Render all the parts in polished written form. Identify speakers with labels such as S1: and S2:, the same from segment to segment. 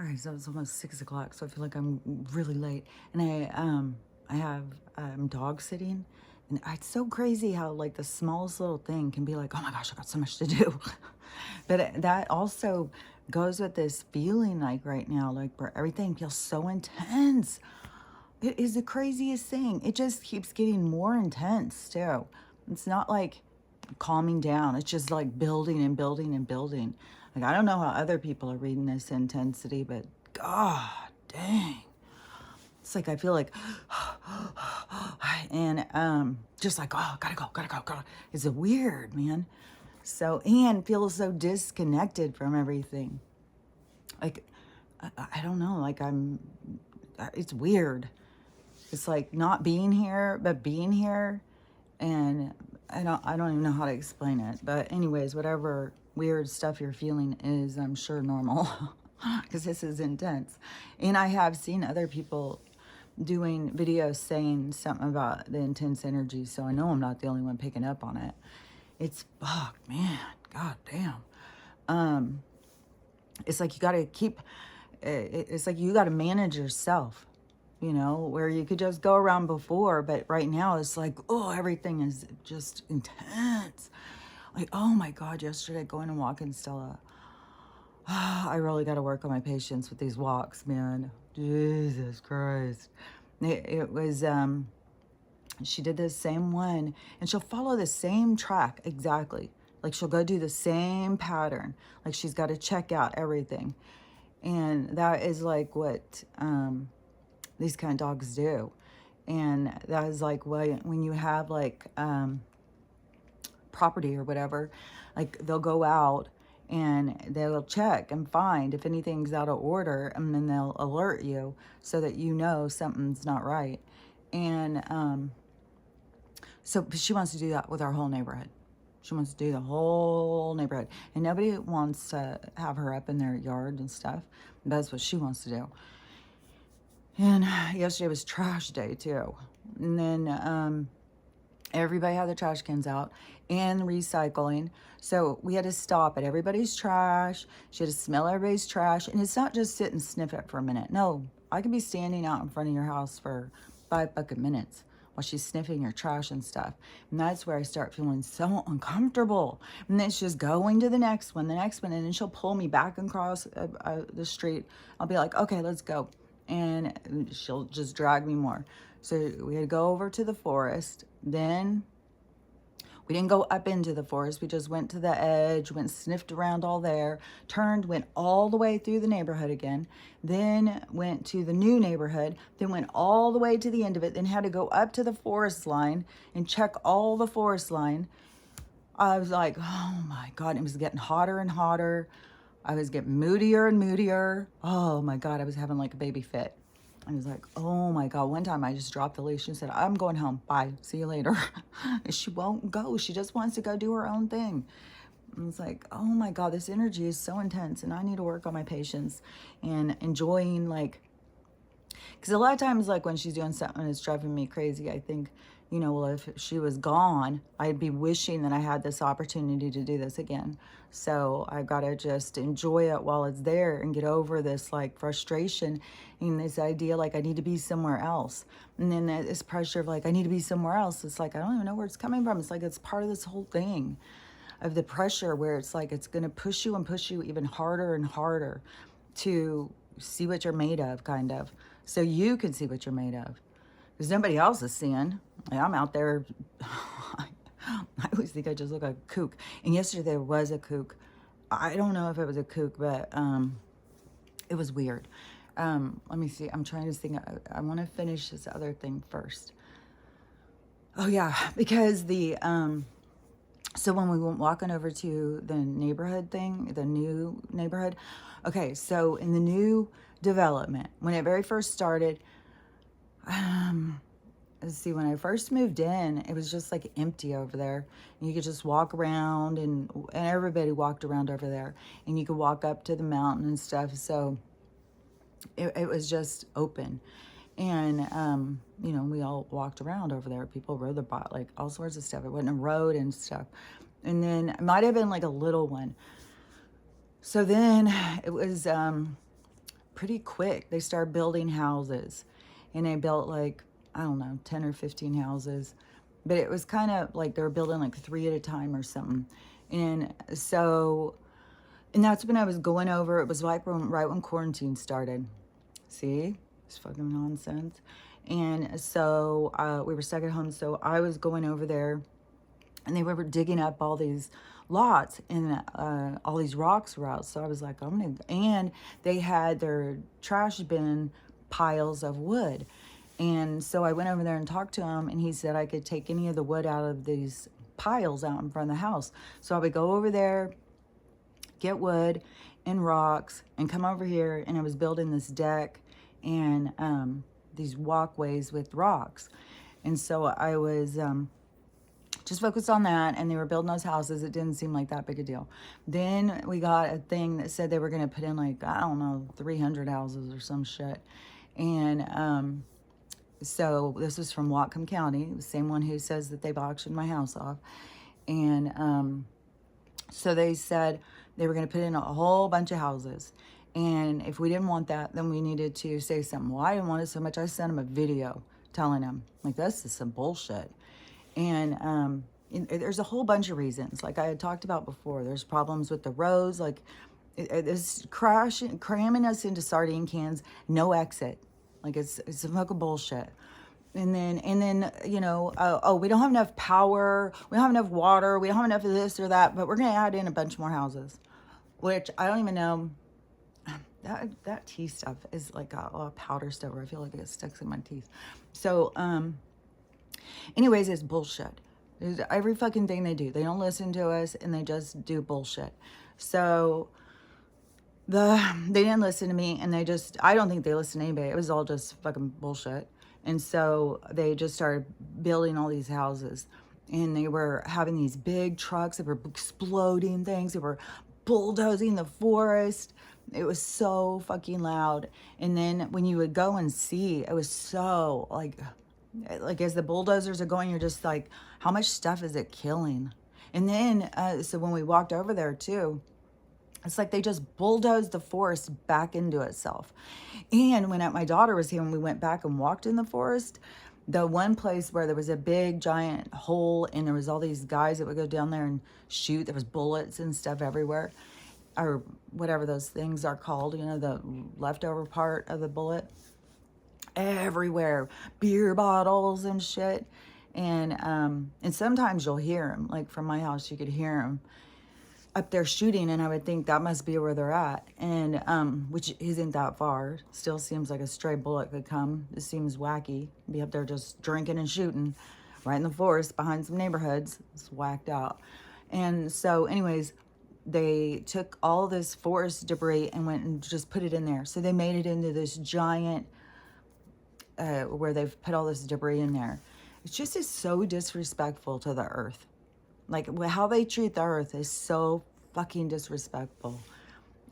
S1: All right, so it's almost 6 o'clock, so I feel like I'm really late. And I have dog sitting, and it's so crazy how like the smallest little thing can be like, oh my gosh, I got so much to do. But that also goes with this feeling like right now, like where everything feels so intense. It is the craziest thing. It just keeps getting more intense too. It's not like calming down. It's just like building and building and building. Like I don't know how other people are reading this intensity, but god dang. It's like I feel like and just like, oh, gotta go, gotta go, gotta. It's weird, man. So and feels so disconnected from everything. Like I don't know, like it's weird. It's like not being here, but being here. And I don't even know how to explain it. But anyways, whatever weird stuff you're feeling is, I'm sure, normal. Because this is intense. And I have seen other people doing videos saying something about the intense energy. So I know I'm not the only one picking up on it. It's fucked, man. God damn. It's like you got to keep, it's like you got to manage yourself, you know, where you could just go around before, but right now it's like, oh, everything is just intense. Like, oh my God, yesterday going and walking Stella. I really got to work on my patience with these walks, man. Jesus Christ. It was, she did the same one and she'll follow the same track exactly. Like she'll go do the same pattern. Like she's got to check out everything. And that is like what these kind of dogs do. And that is like when you have like property or whatever, like they'll go out and they'll check and find if anything's out of order, and then they'll alert you so that you know something's not right. And so she wants to do that with our whole neighborhood. She wants to do the whole neighborhood. And nobody wants to have her up in their yard and stuff. That's what she wants to do. And yesterday was trash day too. And then everybody had their trash cans out and recycling. So we had to stop at everybody's trash. She had to smell everybody's trash. And it's not just sit and sniff it for a minute. No, I could be standing out in front of your house for 5 fucking minutes while she's sniffing your trash and stuff. And that's where I start feeling so uncomfortable. And then she's going to the next one, and then she'll pull me back across the street. I'll be like, okay, let's go. And she'll just drag me more. So we had to go over to the forest. Then we didn't go up into the forest. We just went to the edge, went sniffed around all there, turned, went all the way through the neighborhood again, then went to the new neighborhood, then went all the way to the end of it, then had to go up to the forest line and check all the forest line. I was like, oh my God, it was getting hotter and hotter. I was getting moodier and moodier. Oh my God, I was having like a baby fit. I was like, oh my God. One time I just dropped the leash and said, I'm going home. Bye. See you later. And she won't go. She just wants to go do her own thing. And it's like, oh my God, this energy is so intense and I need to work on my patience and enjoying like, because a lot of times like when she's doing something that's driving me crazy, I think, you know, well, if she was gone, I'd be wishing that I had this opportunity to do this again. So I've got to just enjoy it while it's there and get over this like frustration and this idea like I need to be somewhere else. And then this pressure of like, I need to be somewhere else. It's like, I don't even know where it's coming from. It's like, it's part of this whole thing of the pressure where it's like, it's going to push you even harder and harder to see what you're made of, kind of. So you can see what you're made of. Because nobody else is seeing. Like, I'm out there. I always think I just look like a kook. And yesterday there was a kook. I don't know if it was a kook, but it was weird. Let me see. I'm trying to think. I want to finish this other thing first. Oh, yeah. Because so when we went walking over to the neighborhood thing, the new neighborhood. Okay, so in the new development, when it very first started, let's see, when I first moved in, it was just like empty over there. And you could just walk around and everybody walked around over there. And you could walk up to the mountain and stuff. So it was just open. And, you know, we all walked around over there. People rode the bike, like all sorts of stuff. It wasn't a road and stuff. And then it might have been like a little one. So then it was pretty quick. They started building houses, and they built like, I don't know, 10 or 15 houses. But it was kind of like they were building like 3 at a time or something. And so, and that's when I was going over. It was like right when quarantine started. See? It's fucking nonsense. And so we were stuck at home. So I was going over there, and they were digging up all these lots, and all these rocks were out. So I was like, I'm gonna, and they had their trash bin piles of wood. And so I went over there and talked to him, and he said I could take any of the wood out of these piles out in front of the house. So I would go over there, get wood and rocks, and come over here, and I was building this deck and these walkways with rocks. And so I was just focused on that, and they were building those houses. It didn't seem like that big a deal. Then we got a thing that said they were going to put in like, I don't know, 300 houses or some shit. And so this was from Whatcom County, the same one who says that they've auctioned my house off. And so they said they were going to put in a whole bunch of houses. And if we didn't want that, then we needed to say something. Well, I didn't want it so much. I sent them a video telling them, like, this is some bullshit. And there's a whole bunch of reasons. Like I had talked about before, there's problems with the roads. Like it's cramming us into sardine cans, no exit. Like it's some fucking bullshit. And then you know, oh, we don't have enough power, we don't have enough water, we don't have enough of this or that, but we're gonna add in a bunch more houses, which I don't even know. That tea stuff is like a powder stuff where I feel like it sticks in my teeth. So anyways, it's bullshit. It's every fucking thing they do, they don't listen to us, and they just do bullshit. So they didn't listen to me, and I don't think they listened to anybody. It was all just fucking bullshit. And so they just started building all these houses, and they were having these big trucks that were exploding things. They were bulldozing the forest. It was so fucking loud. And then when you would go and see, it was so like as the bulldozers are going, you're just like, how much stuff is it killing? And then so when we walked over there too, it's like they just bulldozed the forest back into itself. And when my daughter was here and we went back and walked in the forest, the one place where there was a big giant hole and there was all these guys that would go down there and shoot, there was bullets and stuff everywhere, or whatever those things are called, you know, the leftover part of the bullet, everywhere, beer bottles and shit. And sometimes you'll hear them, like from my house, you could hear them up there shooting, and I would think that must be where they're at, and which isn't that far. Still seems like a stray bullet could come. It seems wacky, be up there just drinking and shooting right in the forest behind some neighborhoods. It's whacked out. And so anyways, they took all this forest debris and went and just put it in there. So they made it into this giant where they've put all this debris in there. It just is so disrespectful to the earth. Like how they treat the earth is so fucking disrespectful.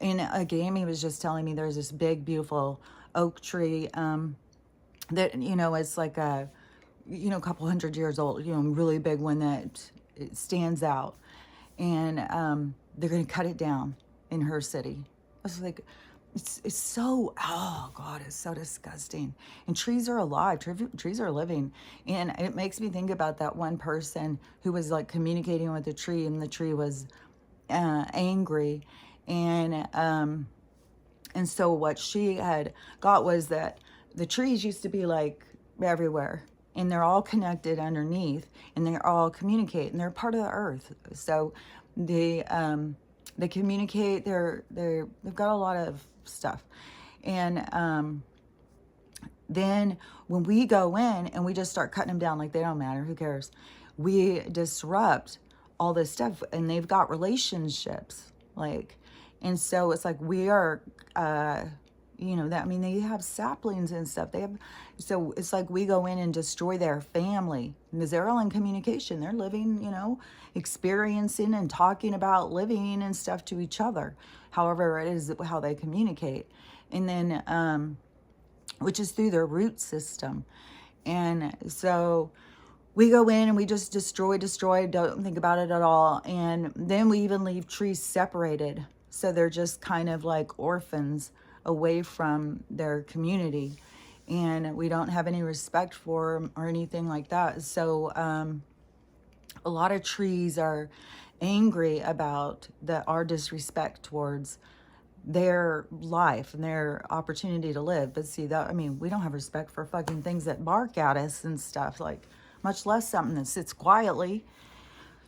S1: And Amy was just telling me there's this big, beautiful oak tree that, you know, it's like a, you know, a couple hundred years old, you know, really big one that it stands out. And they're going to cut it down in her city. I was like, it's so, oh God, it's so disgusting. And trees are alive, trees are living. And it makes me think about that one person who was like communicating with the tree, and the tree was angry. And so what she had got was that the trees used to be like everywhere, and they're all connected underneath, and they're all communicate, and they're part of the earth. So they communicate, they've got a lot of stuff. And then when we go in and we just start cutting them down, like they don't matter, who cares, we disrupt all this stuff. And they've got relationships, like, and so it's like we are you know, that, I mean, they have saplings and stuff. They have, so it's like we go in and destroy their family because they're all in communication. They're living, you know, experiencing and talking about living and stuff to each other. However, it is how they communicate. And then, which is through their root system. And so we go in and we just destroy, don't think about it at all. And then we even leave trees separated. So they're just kind of like orphans away from their community, and we don't have any respect for them or anything like that. So a lot of trees are angry about our disrespect towards their life and their opportunity to live. But see, that, I mean, we don't have respect for fucking things that bark at us and stuff, like, much less something that sits quietly.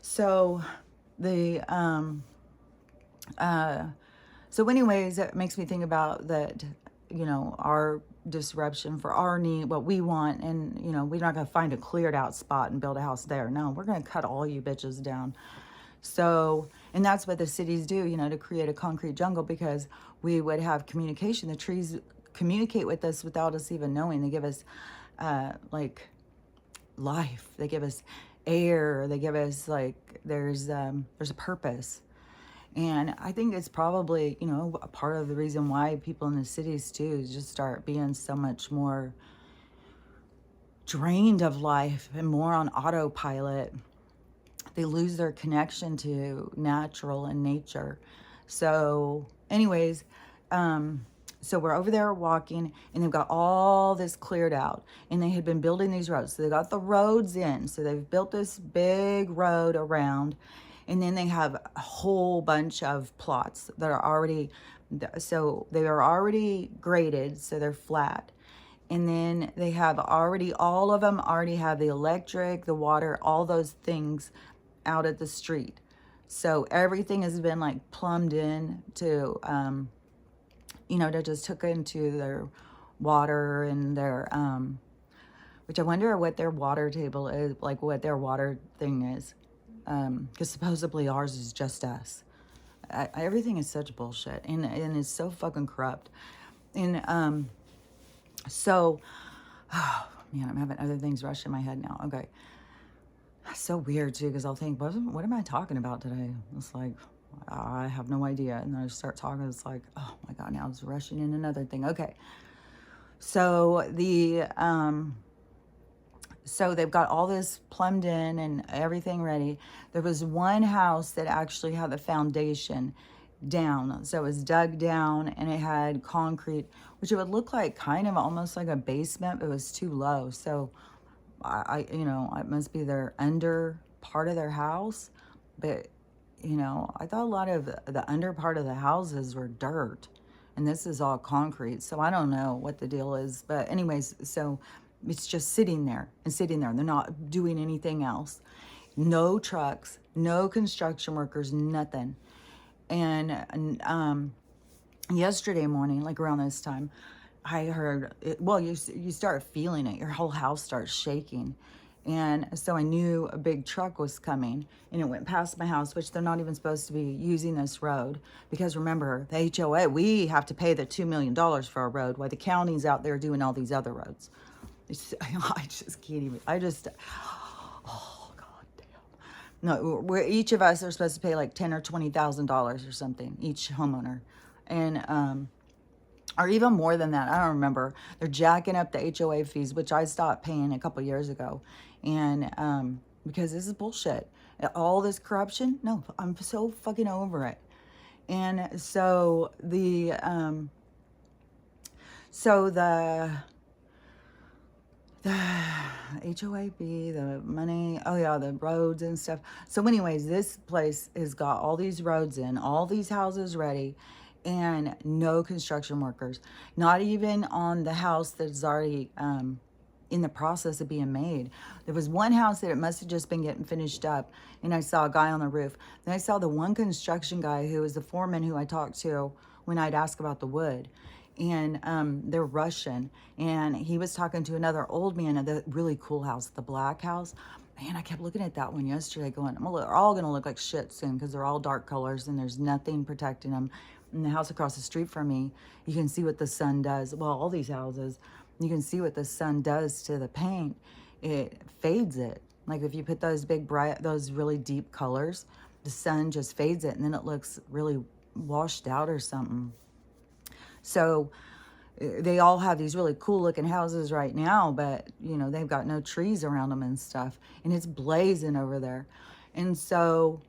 S1: So the so anyways, it makes me think about that, you know, our disruption for our need, what we want. And, you know, we're not going to find a cleared out spot and build a house there. No, we're going to cut all you bitches down. So, and that's what the cities do, you know, to create a concrete jungle, because we would have communication. The trees communicate with us without us even knowing. They give us like life. They give us air. They give us, like, there's a purpose. And I think it's probably, you know, a part of the reason why people in the cities too just start being so much more drained of life and more on autopilot. They lose their connection to natural and nature. So anyways, so we're over there walking, and they've got all this cleared out, and they had been building these roads. So they got the roads in. So they've built this big road around, and then they have a whole bunch of plots that are already, so they are already graded, so they're flat. And then they have already, all of them already have the electric, the water, all those things out at the street. So everything has been like plumbed in to, you know, they just took into their water and their, which I wonder what their water table is, like what their water thing is. Because supposedly ours is just us. Everything is such bullshit, and it's so fucking corrupt. And so, oh man, I'm having other things rush in my head now. Okay, so weird too, because I'll think, what am I talking about today? It's like, I have no idea, and then I start talking. It's like, oh my god, now it's rushing in another thing. Okay, so so they've got all this plumbed in and everything ready. There was one house that actually had the foundation down. So it was dug down, and it had concrete, which it would look like kind of almost like a basement, but it was too low. So you know, it must be their under part of their house. But, you know, I thought a lot of the under part of the houses were dirt, and this is all concrete. So I don't know what the deal is. But anyways, so it's just sitting there and sitting there. They're not doing anything else. No trucks, no construction workers, nothing. And yesterday morning, like around this time, I heard it, well, you start feeling it. Your whole house starts shaking. And so I knew a big truck was coming, and it went past my house, which they're not even supposed to be using this road. Because remember, the HOA, we have to pay the $2 million for a road, while the county's out there doing all these other roads. I just can't even, oh god damn. No, each of us are supposed to pay like $10,000 or $20,000 or something, each homeowner. And or even more than that, I don't remember. They're jacking up the HOA fees, which I stopped paying a couple years ago. And because this is bullshit. All this corruption, no, I'm so fucking over it. And so the HOAB, the money, oh yeah, the roads and stuff. So anyways, this place has got all these roads in, all these houses ready, and no construction workers. Not even on the house that's already in the process of being made. There was one house that it must have just been getting finished up, and I saw a guy on the roof. Then I saw the one construction guy who was the foreman who I talked to when I'd ask about the wood. And they're Russian, and he was talking to another old man at the really cool house, the black house. Man, I kept looking at that one yesterday going, they're all gonna look like shit soon, because they're all dark colors and there's nothing protecting them. And the house across the street from me, you can see what the sun does. Well, all these houses, you can see what the sun does to the paint. It fades it. Like if you put those big bright, those really deep colors, the sun just fades it, and then it looks really washed out or something. So they all have these really cool looking houses right now, but you know, they've got no trees around them and stuff, and it's blazing over there. And so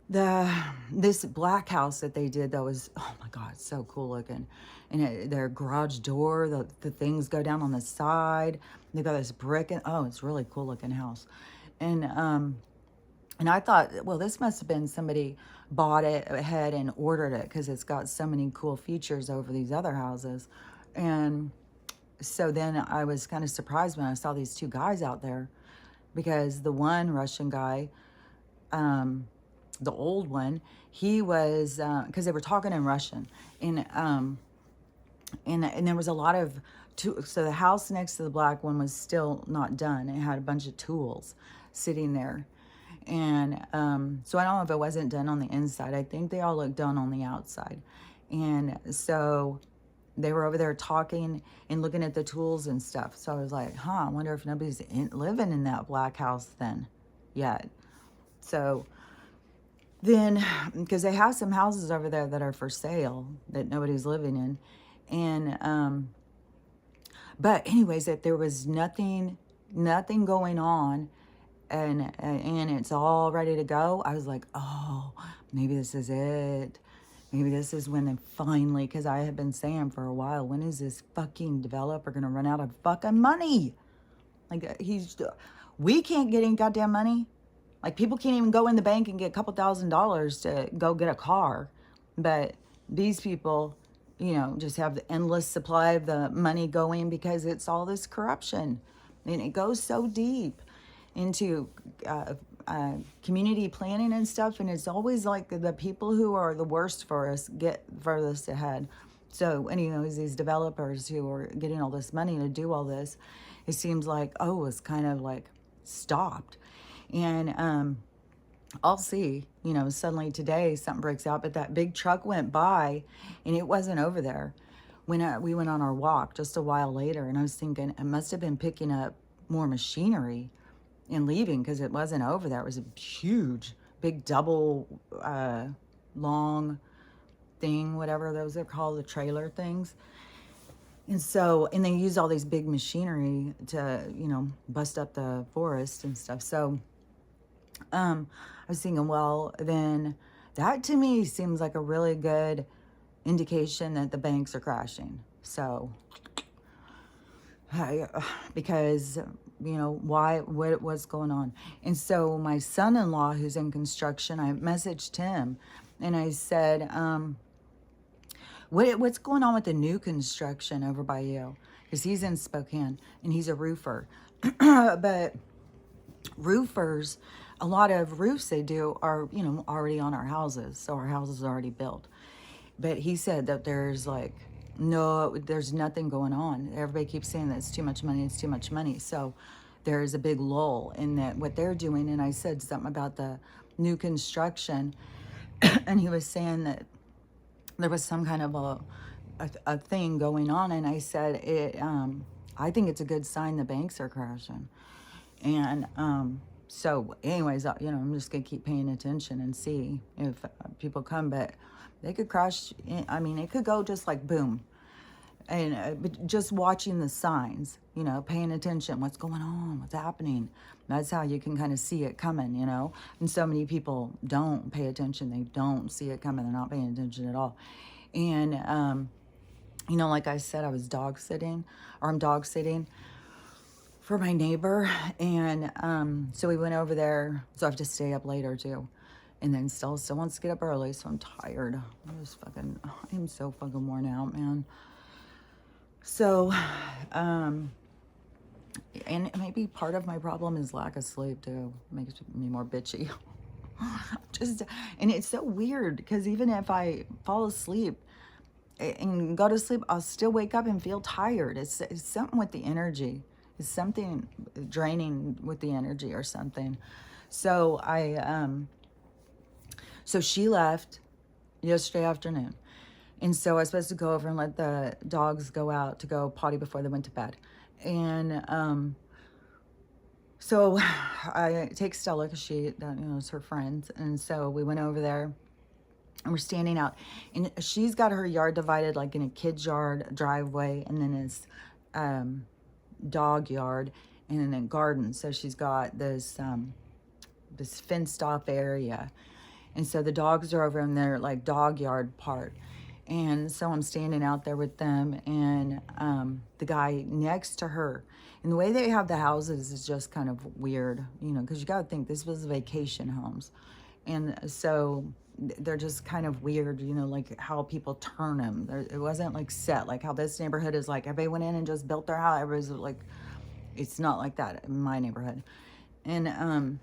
S1: This black house that they did, that was, oh my God, so cool looking. And their garage door, the things go down on the side. They got this brick, and oh, it's really cool looking house. And I thought, well, this must have been somebody bought it ahead and ordered it, because it's got so many cool features over these other houses. And so then I was kind of surprised when I saw these two guys out there, because the one Russian guy, the old one, he was, because they were talking in Russian, and there was a lot of, so the house next to the black one was still not done. It had a bunch of tools sitting there. And so I don't know if it wasn't done on the inside. I think they all looked done on the outside. And so they were over there talking and looking at the tools and stuff. So I was like, I wonder if nobody's living in that black house then yet. So then, because they have some houses over there that are for sale that nobody's living in. And but anyways, that there was nothing going on, and it's all ready to go. I was like, oh, maybe this is it. Maybe this is when they finally, because I have been saying for a while, when is this fucking developer gonna run out of fucking money? Like, we can't get any goddamn money. Like, people can't even go in the bank and get a couple $1,000s to go get a car. But these people, just have the endless supply of the money going, because it's all this corruption. And it goes so deep into community planning and stuff. And it's always like the people who are the worst for us get furthest ahead. So anyways, these developers who are getting all this money to do all this, it seems like, it's kind of like stopped. And I'll see, suddenly today something breaks out, but that big truck went by and it wasn't over there when we went on our walk just a while later. And I was thinking it must have been picking up more machinery and leaving, because it wasn't over there. It was a huge, big double long thing, whatever those are called, the trailer things. And so, and they use all these big machinery to, bust up the forest and stuff. So I was thinking, well, then that to me seems like a really good indication that the banks are crashing. So, because, what's going on? And so my son-in-law, who's in construction, I messaged him and I said, what's going on with the new construction over by you? Because he's in Spokane and he's a roofer. But roofers, a lot of roofs they do are, already on our houses. So our houses are already built. But he said that there's there's nothing going on. Everybody keeps saying that it's too much money, it's too much money. So there's a big lull in that what they're doing. And I said something about the new construction. And he was saying that there was some kind of a thing going on. And I said, I think it's a good sign the banks are crashing. And so anyways, I'm just going to keep paying attention and see if people come. But they could crash. It could go just like boom. And but just watching the signs, paying attention, what's going on, what's happening. That's how you can kind of see it coming, And so many people don't pay attention. They don't see it coming. They're not paying attention at all. And, like I said, I'm dog sitting for my neighbor. And so we went over there. So I have to stay up later too. And then still wants to get up early. So I'm tired. I'm so fucking worn out, man. So, and maybe part of my problem is lack of sleep too. Makes me more bitchy. And it's so weird because even if I fall asleep and go to sleep, I'll still wake up and feel tired. It's something with the energy. It's something draining with the energy or something. So so she left yesterday afternoon. And so I was supposed to go over and let the dogs go out to go potty before they went to bed. And so I take Stella because she, is her friend. And so we went over there and we're standing out. And she's got her yard divided like in a kid's yard, driveway, and then it's dog yard, and then a garden. So she's got this fenced off area. And so the dogs are over in their like dog yard part. And so I'm standing out there with them and the guy next to her. And the way they have the houses is just kind of weird, you know, because you got to think this was vacation homes. And so they're just kind of weird, you know, like how people turn them. It wasn't like set, like how this neighborhood is like everybody went in and just built their house. Everybody's like, it's not like that in my neighborhood. And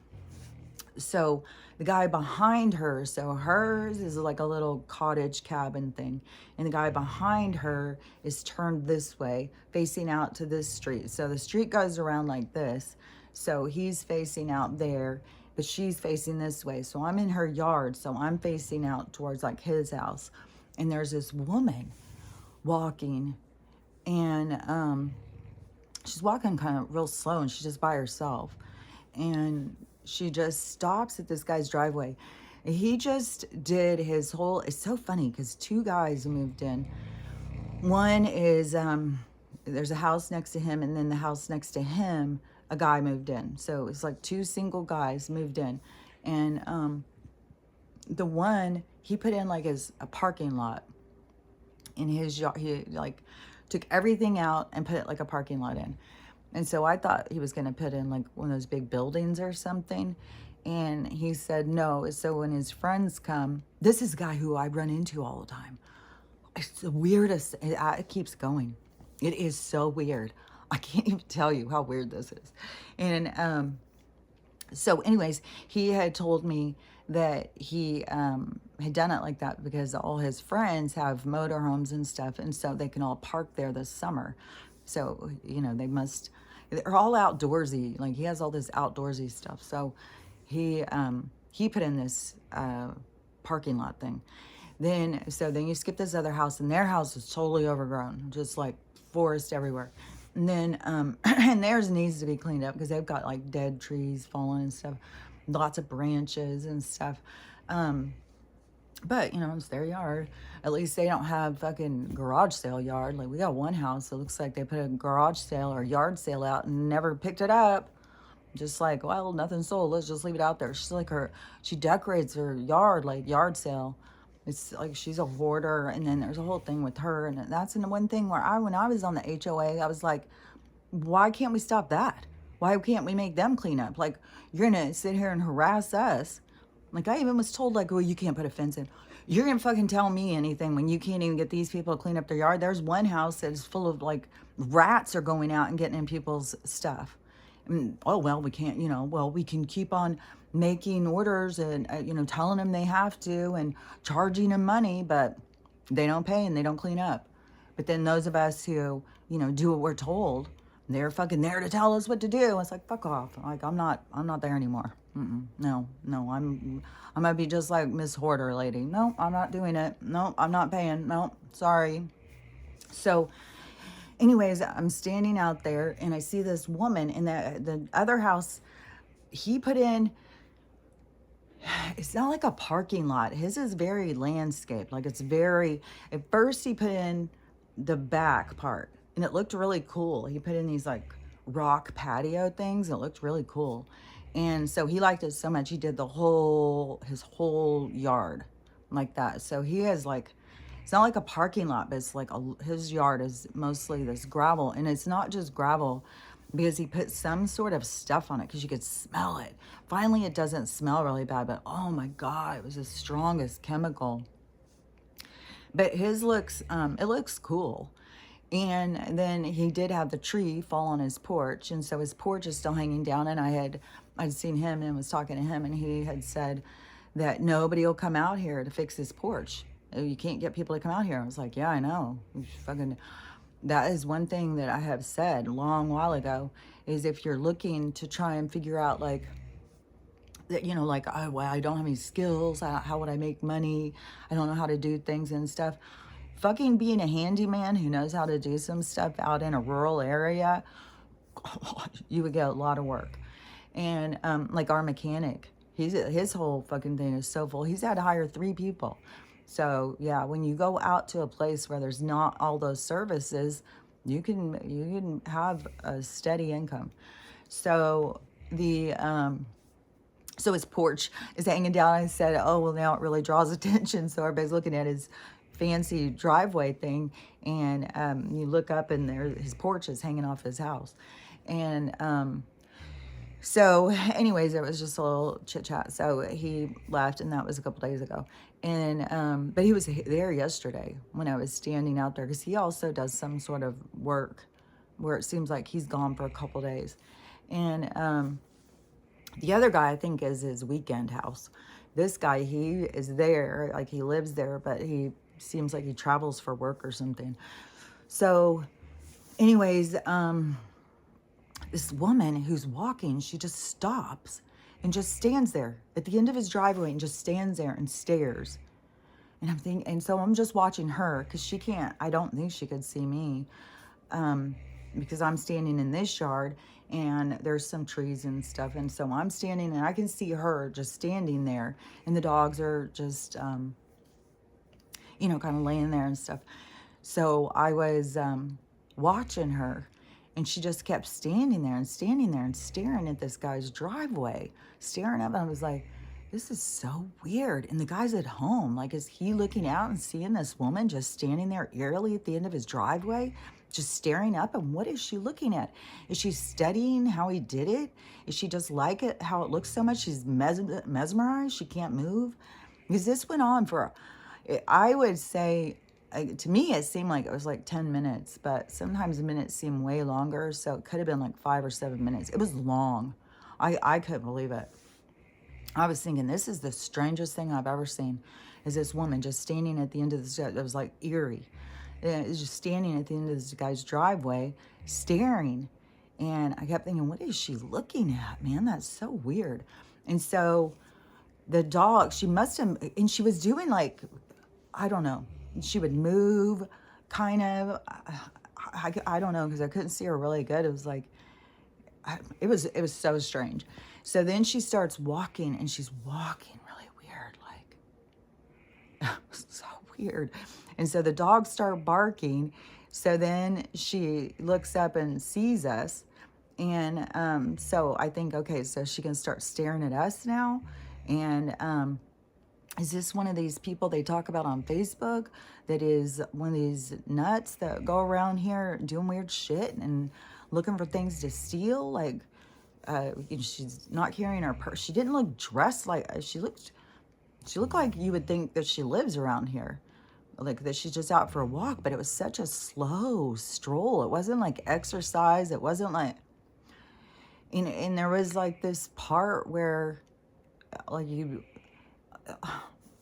S1: so the guy behind her, so hers is like a little cottage cabin thing, and the guy behind her is turned this way, facing out to this street. So the street goes around like this, so he's facing out there, but she's facing this way. So I'm in her yard, so I'm facing out towards like his house, and there's this woman walking, and she's walking kind of real slow, and she's just by herself, and she just stops at this guy's driveway. He just did his whole, it's so funny because two guys moved in. One is there's a house next to him, and then the house next to him a guy moved in. So it's like two single guys moved in. And the one, he put in like a parking lot in his yard. He like took everything out and put it like a parking lot in. And so I thought he was going to put in like one of those big buildings or something. And he said no. So when his friends come, this is a guy who I run into all the time. It's the weirdest. It keeps going. It is so weird. I can't even tell you how weird this is. And so anyways, he had told me that he had done it like that because all his friends have motorhomes and stuff, and so they can all park there this summer. So, you know, they're all outdoorsy. Like he has all this outdoorsy stuff. So he put in this parking lot thing. Then you skip this other house, and their house is totally overgrown, just like forest everywhere. And then and theirs needs to be cleaned up because they've got like dead trees falling and stuff, lots of branches and stuff. But you know, it's their yard. At least they don't have fucking garage sale yard. Like we got one house that looks like they put a garage sale or yard sale out and never picked it up. Just like, well, nothing sold. Let's just leave it out there. She decorates her yard like yard sale. It's like she's a hoarder, and then there's a whole thing with her, and that's the one thing where when I was on the HOA, I was like, why can't we stop that? Why can't we make them clean up? Like, you're gonna sit here and harass us. Like, I even was told, like, well, you can't put a fence in. You're gonna fucking tell me anything when you can't even get these people to clean up their yard. There's one house that is full of, like, rats are going out and getting in people's stuff. And, oh, well, we can't, you know, well, we can keep on making orders and, you know, telling them they have to and charging them money, but they don't pay and they don't clean up. But then those of us who, you know, do what we're told, they're fucking there to tell us what to do. It's like, fuck off. Like, I'm not there anymore. No, I'm gonna be just like Miss Hoarder lady. No, I'm not doing it. No, I'm not paying. No, sorry. So anyways, I'm standing out there and I see this woman in the other house. He put in, it's not like a parking lot. His is very landscaped. Like it's very, at first he put in the back part and it looked really cool. He put in these like rock patio things. And it looked really cool. And so he liked it so much. He did his whole yard like that. So he has like, it's not like a parking lot, but it's like his yard is mostly this gravel. And it's not just gravel because he put some sort of stuff on it because you could smell it. Finally, it doesn't smell really bad, but oh my God, it was the strongest chemical. But his looks, it looks cool. And then he did have the tree fall on his porch. And so his porch is still hanging down. And I'd seen him and was talking to him. And he had said that nobody will come out here to fix his porch. You can't get people to come out here. I was like, yeah, I know. That is one thing that I have said a long while ago, is if you're looking to try and figure out like, that, you know, like, oh, well, I don't have any skills. How would I make money? I don't know how to do things and stuff. Fucking being a handyman who knows how to do some stuff out in a rural area, you would get a lot of work. And like our mechanic, his whole fucking thing is so full. He's had to hire 3 people. So yeah, when you go out to a place where there's not all those services, you can have a steady income. So So his porch is hanging down. I said, oh, well, now it really draws attention. So everybody's looking at his fancy driveway thing. And you look up and there, his porch is hanging off his house. And so anyways, it was just a little chit chat. So he left, and that was a couple days ago. And but he was there yesterday when I was standing out there, because he also does some sort of work where it seems like he's gone for a couple days. And the other guy, I think, is his weekend house. This guy, he is there, like he lives there, but he seems like he travels for work or something. So anyways, this woman who's walking, she just stops and just stands there at the end of his driveway and just stands there and stares. And I'm thinking, and so I'm just watching her, because she can't, I don't think she could see me, because I'm standing in this yard and there's some trees and stuff. And so I'm standing and I can see her just standing there, and the dogs are just, you know, kind of laying there and stuff. So I was watching her, and she just kept standing there and standing there and staring at this guy's driveway, staring up. And I was like, this is so weird. And the guy's at home. Like, is he looking out and seeing this woman just standing there eerily at the end of his driveway, just staring up? And what is she looking at? Is she studying how he did it? Is she just like it, how it looks so much? She's mesmerized. She can't move. Because this went on for, I would say, to me, it seemed like it was like 10 minutes, but sometimes the minutes seem way longer. So it could have been like 5 or 7 minutes. It was long. I couldn't believe it. I was thinking, this is the strangest thing I've ever seen, is this woman just standing at the end of this, it was like eerie. It was just standing at the end of this guy's driveway, staring. And I kept thinking, what is she looking at, man? That's so weird. And so the dog, she must have, and she was doing like, I don't know, she would move kind of, I don't know, because I couldn't see her really good. It was like, it was so strange. So then she starts walking, and she's walking really weird, like, so weird. And so the dogs start barking. So then she looks up and sees us. And so I think, okay, so she can start staring at us now. And is this one of these people they talk about on Facebook that is one of these nuts that go around here doing weird shit and looking for things to steal? Like, she's not carrying her purse. She didn't look dressed like, she looked like you would think that she lives around here, like that she's just out for a walk. But it was such a slow stroll. It wasn't like exercise. It wasn't like, and there was like this part where, like, you,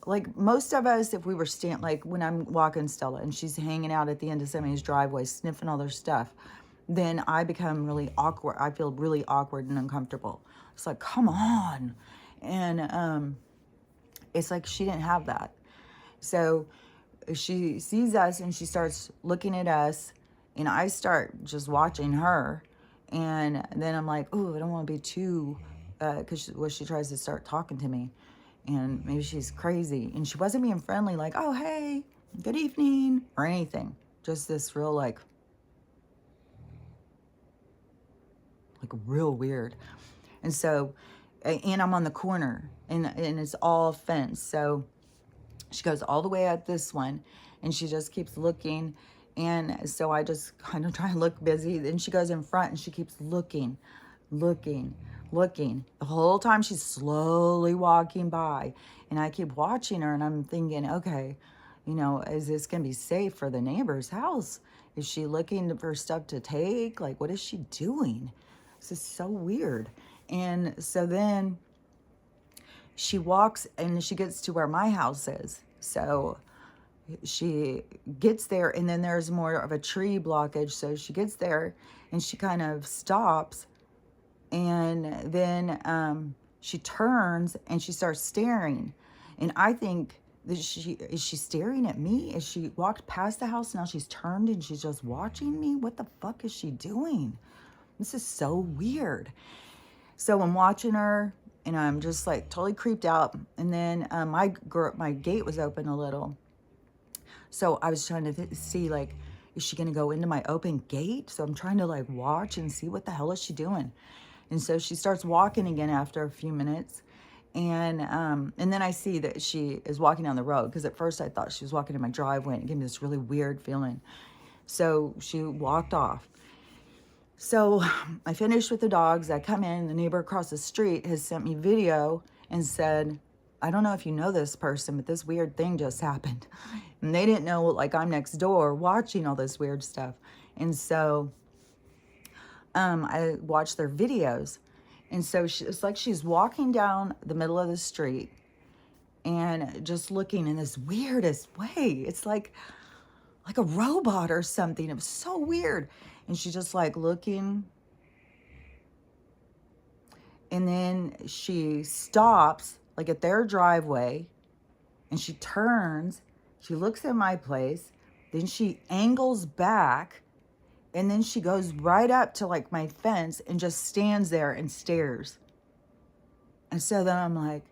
S1: like most of us, if we were like when I'm walking Stella and she's hanging out at the end of somebody's driveway sniffing all their stuff, then I become really awkward. I feel really awkward and uncomfortable. It's like, come on. And it's like she didn't have that. So she sees us and she starts looking at us, and I start just watching her. And then I'm like, oh, I don't want to be too, because she tries to start talking to me. And maybe she's crazy. And she wasn't being friendly, like, oh, hey, good evening, or anything. Just this real, like real weird. And so, and I'm on the corner, and it's all fenced. So she goes all the way at this one, and she just keeps looking. And so I just kind of try and look busy. Then she goes in front, and she keeps looking. The whole time she's slowly walking by. And I keep watching her, and I'm thinking, okay, you know, is this going to be safe for the neighbor's house? Is she looking for stuff to take? Like, what is she doing? This is so weird. And so then she walks, and she gets to where my house is. So she gets there, and then there's more of a tree blockage. So she gets there, and she kind of stops. And then she turns, and she starts staring. And I think that is she staring at me? Is she walked past the house, now she's turned and she's just watching me? What the fuck is she doing? This is so weird. So I'm watching her, and I'm just like totally creeped out. And then my gate was open a little. So I was trying to see, like, is she going to go into my open gate? So I'm trying to like watch and see what the hell is she doing. And so she starts walking again after a few minutes. And then I see that she is walking down the road, because at first I thought she was walking in my driveway, and it gave me this really weird feeling. So she walked off. So I finished with the dogs. I come in, the neighbor across the street has sent me video and said, I don't know if you know this person, but this weird thing just happened. And they didn't know, like, I'm next door watching all this weird stuff. And so I watched their videos. And so it's like she's walking down the middle of the street and just looking in this weirdest way. It's like a robot or something. It was so weird. And she's just like looking. And then she stops like at their driveway, and she turns, she looks at my place, then she angles back, and then she goes right up to like my fence and just stands there and stares. And so then I'm like,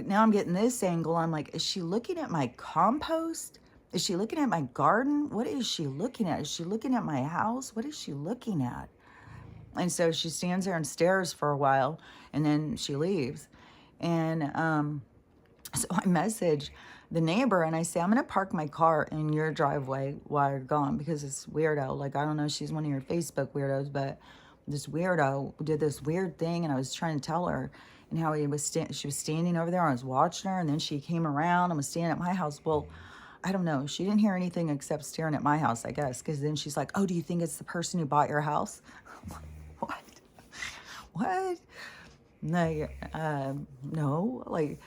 S1: now I'm getting this angle. I'm like, is she looking at my compost? Is she looking at my garden? What is she looking at? Is she looking at my house? What is she looking at? And so she stands there and stares for a while, and then she leaves. And so I message the neighbor and I say, I'm going to park my car in your driveway while you're gone, because it's weirdo. Like, I don't know if she's one of your Facebook weirdos, but this weirdo did this weird thing, and I was trying to tell her, and how she was standing over there, and I was watching her, and then she came around and was standing at my house. Well, I don't know. She didn't hear anything except staring at my house, I guess, because then she's like, oh, do you think it's the person who bought your house? What? What? No, no. Like,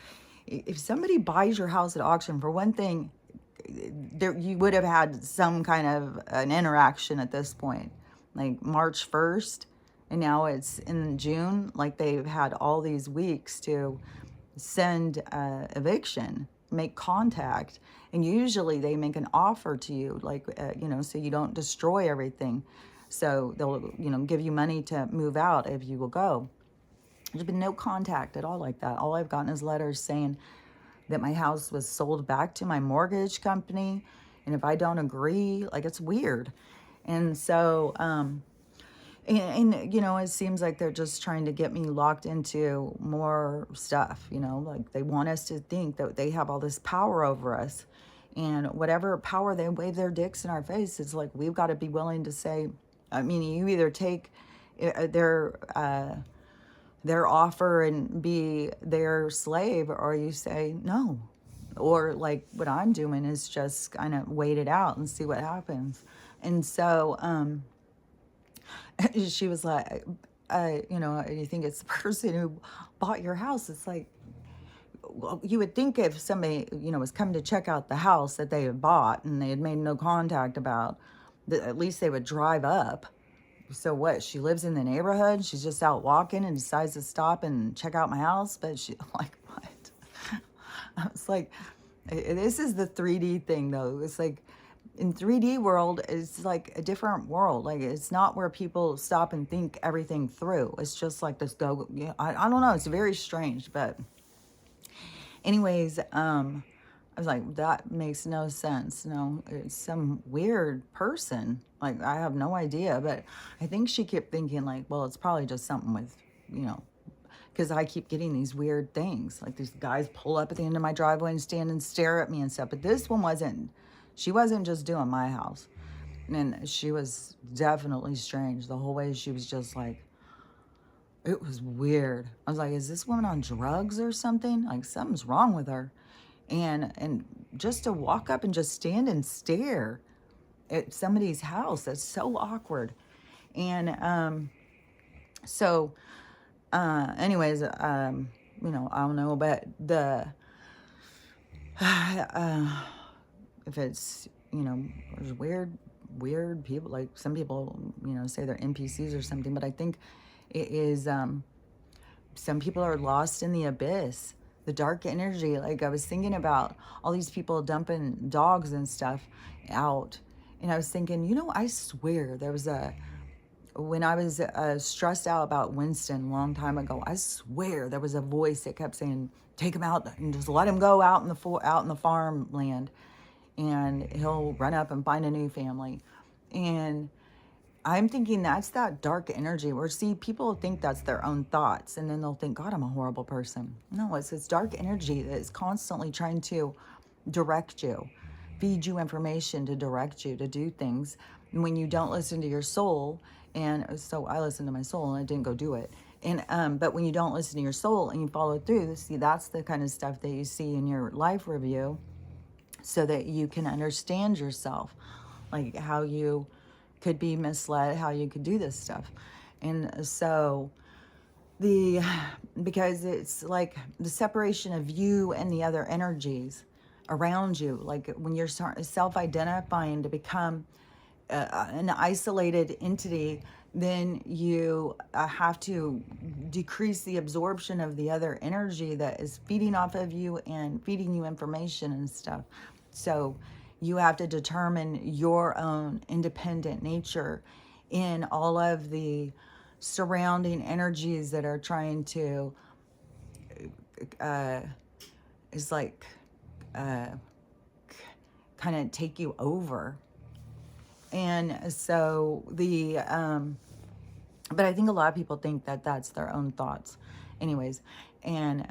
S1: if somebody buys your house at auction, for one thing, there you would have had some kind of an interaction at this point. Like March 1st, and now it's in June. Like, they've had all these weeks to send eviction, make contact, and usually they make an offer to you, like, so you don't destroy everything. So they'll, give you money to move out if you will go. There's been no contact at all like that. All I've gotten is letters saying that my house was sold back to my mortgage company, and if I don't agree, like, it's weird. And so, it seems like they're just trying to get me locked into more stuff, like they want us to think that they have all this power over us, and whatever power they wave their dicks in our face, it's like, we've got to be willing to say, I mean, you either take their offer and be their slave, or you say no. Or like what I'm doing is just kind of wait it out and see what happens. And so she was like, you think it's the person who bought your house? It's like, well, you would think if somebody, was coming to check out the house that they had bought and they had made no contact about, that at least they would drive up. So what? She lives in the neighborhood. She's just out walking and decides to stop and check out my house. But she, like, what? I was like, this is the 3D thing, though. It's like, in 3D world, it's like a different world. Like, it's not where people stop and think everything through. It's just like this go. Yeah, I don't know. It's very strange. But anyways, I was like, that makes no sense. No, it's some weird person. Like, I have no idea. But I think she kept thinking, like, well, it's probably just something with, because I keep getting these weird things. Like, these guys pull up at the end of my driveway and stand and stare at me and stuff. But this one wasn't. She wasn't just doing my house. And she was definitely strange. The whole way she was just like, it was weird. I was like, is this woman on drugs or something? Like, something's wrong with her. And just to walk up and just stand and stare at somebody's house, that's so awkward. And anyways, I don't know, but if it's, there's weird people, like some people, say they're NPCs or something, but I think it is, some people are lost in the abyss, the dark energy. Like, I was thinking about all these people dumping dogs and stuff out, and I was thinking, I swear there was when I was stressed out about Winston a long time ago, I swear there was a voice that kept saying, take him out and just let him go out in the farmland, and he'll run up and find a new family. And I'm thinking that's that dark energy where, see, people think that's their own thoughts and then they'll think, God, I'm a horrible person. No, it's this dark energy that is constantly trying to direct you, feed you information to direct you to do things. And when you don't listen to your soul, and so I listened to my soul and I didn't go do it. And but when you don't listen to your soul and you follow through, see, that's the kind of stuff that you see in your life review, so that you can understand yourself, like how you could be misled, how you could do this stuff. And so the because it's like the separation of you and the other energies around you, like when you're self-identifying to become an isolated entity, then you have to decrease the absorption of the other energy that is feeding off of you and feeding you information and stuff. So you have to determine your own independent nature in all of the surrounding energies that are trying to is like kind of take you over. And so but I think a lot of people think that that's their own thoughts anyways. And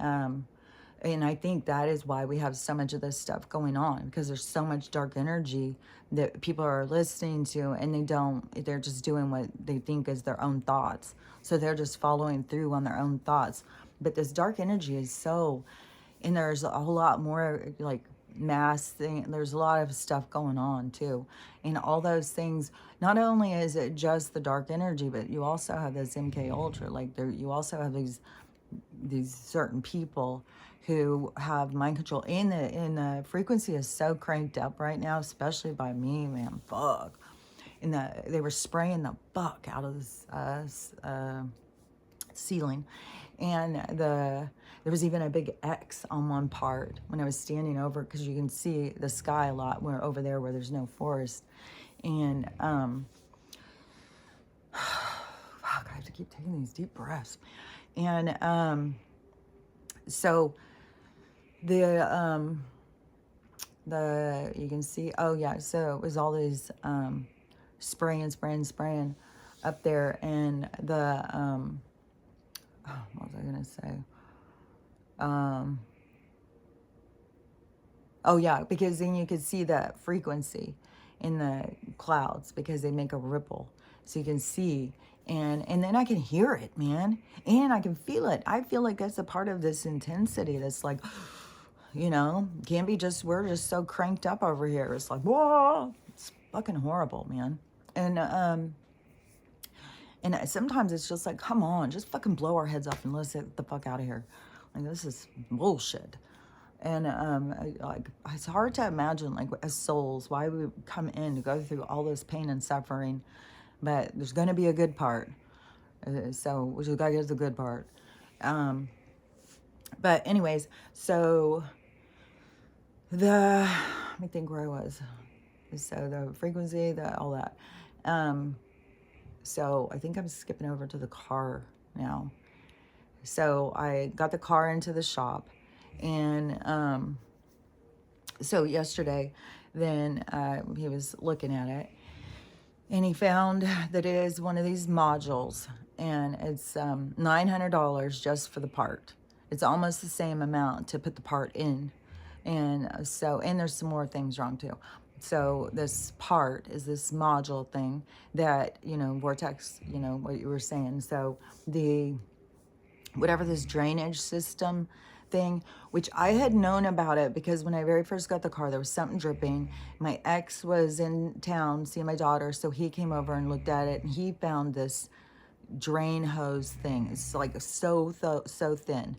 S1: I think that is why we have so much of this stuff going on, because there's so much dark energy that people are listening to, and they're just doing what they think is their own thoughts. So they're just following through on their own thoughts. But this dark energy is so, and there's a whole lot more like mass thing. There's a lot of stuff going on too. And all those things, not only is it just the dark energy, but you also have this MK Ultra. Like you also have these certain people who have mind control, and the frequency is so cranked up right now, especially by me, man. Fuck. And they were spraying the fuck out of this ceiling, and there was even a big X on one part when I was standing over, because you can see the sky a lot where over there where there's no forest. And fuck, I have to keep taking these deep breaths. And so the you can see, oh yeah, so it was all these spraying up there. And what was I gonna say? Oh yeah, because then you could see the frequency in the clouds, because they make a ripple, so you can see. And then I can hear it, man, and I can feel it. I feel like that's a part of this intensity that's like, can't be just, we're just so cranked up over here. It's like, whoa, it's fucking horrible, man. And sometimes it's just like, come on, just fucking blow our heads off and let's get the fuck out of here. Like, this is bullshit. And like, it's hard to imagine, like, as souls, why we come in to go through all this pain and suffering, but there's going to be a good part. So we just gotta get to the good part. But anyways, so let me think where I was. So the frequency, all that. So I think I'm skipping over to the car now. So I got the car into the shop, and so yesterday, then he was looking at it, and he found that it is one of these modules, and it's $900 just for the part. It's almost the same amount to put the part in. And there's some more things wrong too. So this part is this module thing that, Vortex, what you were saying. So whatever this drainage system thing, which I had known about it because when I very first got the car, there was something dripping. My ex was in town seeing my daughter, so he came over and looked at it, and he found this drain hose thing. It's like so thin.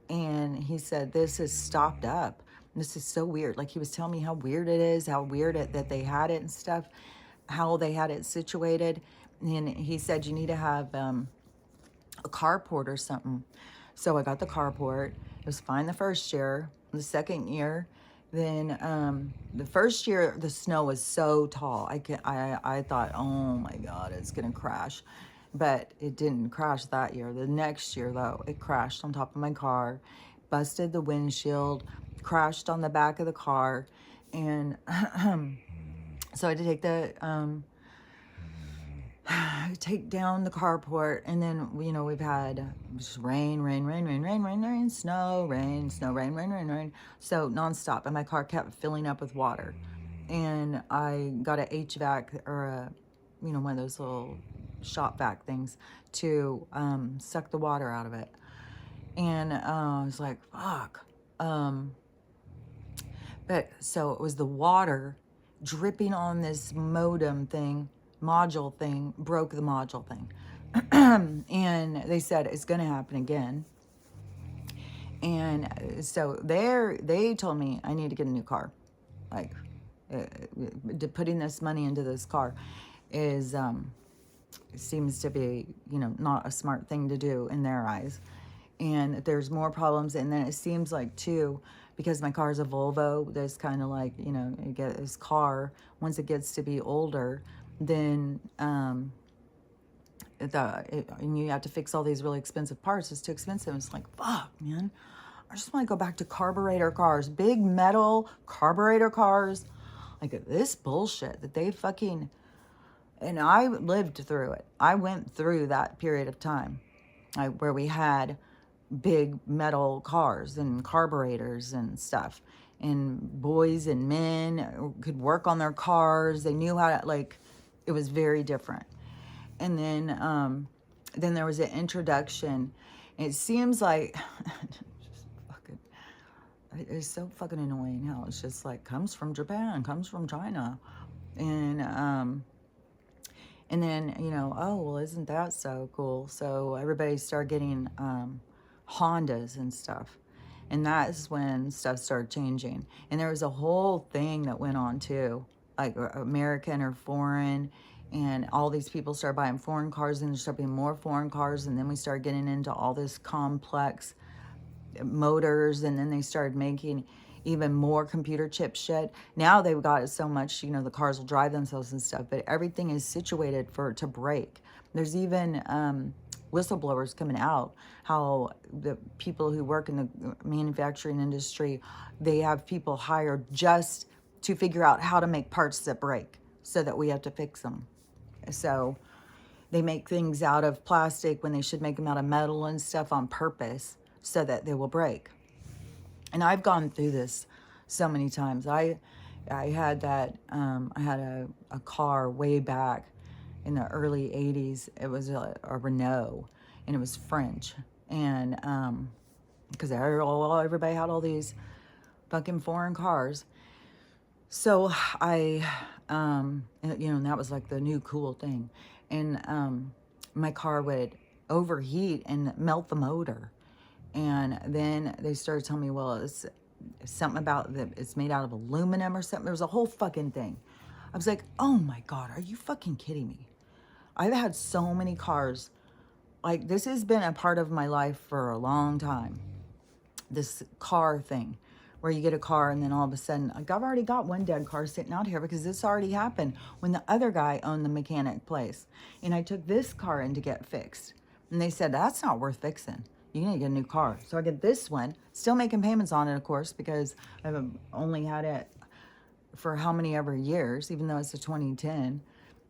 S1: And he said, this is stopped up. This is so weird. Like, he was telling me how weird it is, how weird that they had it and stuff, how they had it situated. And he said, you need to have a carport or something. So I got the carport. It was fine the first year. The second year, then the first year, the snow was so tall. I thought, oh my God, it's going to crash. But it didn't crash that year. The next year, though, it crashed on top of my car, busted the windshield, crashed on the back of the car. And so I had to take the take down the carport, and then, you know, we've had just rain, rain, rain, rain, rain, rain, rain, snow, rain, snow, rain, rain, rain, rain. So nonstop, and my car kept filling up with water. And I got a HVAC, or a, you know, one of those little shop vac things to suck the water out of it. And I was like, fuck. But so it was the water dripping on this module thing, broke the module thing. And they said it's going to happen again. And so they told me I need to get a new car. Like, putting this money into this car is, seems to be, you know, not a smart thing to do in their eyes. And there's more problems. And then it seems like, too, because my car's a Volvo, there's kind of like, you know, you get this car, once it gets to be older, then and you have to fix all these really expensive parts. It's too expensive. It's like, fuck, man. I just want to go back to carburetor cars, big metal carburetor cars. Like, this bullshit that they fucking... And I lived through it. I went through that period of time where we had big metal cars and carburetors and stuff. And boys and men could work on their cars. They knew how to, like, it was very different. And then there was an introduction. And it seems like... It's so fucking annoying how it's just like, comes from Japan, comes from China. And then, you know, oh, well, isn't that so cool? So everybody started getting Hondas and stuff. And that's when stuff started changing. And there was a whole thing that went on, too. Like, American or foreign. And all these people started buying foreign cars, and there started being more foreign cars. And then we started getting into all this complex motors, and then they started making even more computer chip shit. Now they've got it so much, you know, the cars will drive themselves and stuff, but everything is situated to break. There's even whistleblowers coming out, how the people who work in the manufacturing industry, they have people hired just to figure out how to make parts that break so that we have to fix them. So they make things out of plastic when they should make them out of metal and stuff on purpose, so that they will break. And I've gone through this so many times. I had that, I had a car way back in the early 80s. It was a Renault, and it was French. And because everybody had all these fucking foreign cars. So you know, and that was like the new cool thing. And my car would overheat and melt the motor. And then they started telling me, well, it's something about it's made out of aluminum or something. There was a whole fucking thing. I was like, oh my God, are you fucking kidding me? I've had so many cars. Like, this has been a part of my life for a long time. This car thing, where you get a car and then all of a sudden, like, I've already got one dead car sitting out here because this already happened when the other guy owned the mechanic place. And I took this car in to get fixed. And they said, that's not worth fixing. You need to get a new car. So I get this one, still making payments on it, of course, because I've only had it for how many ever years, even though it's a 2010.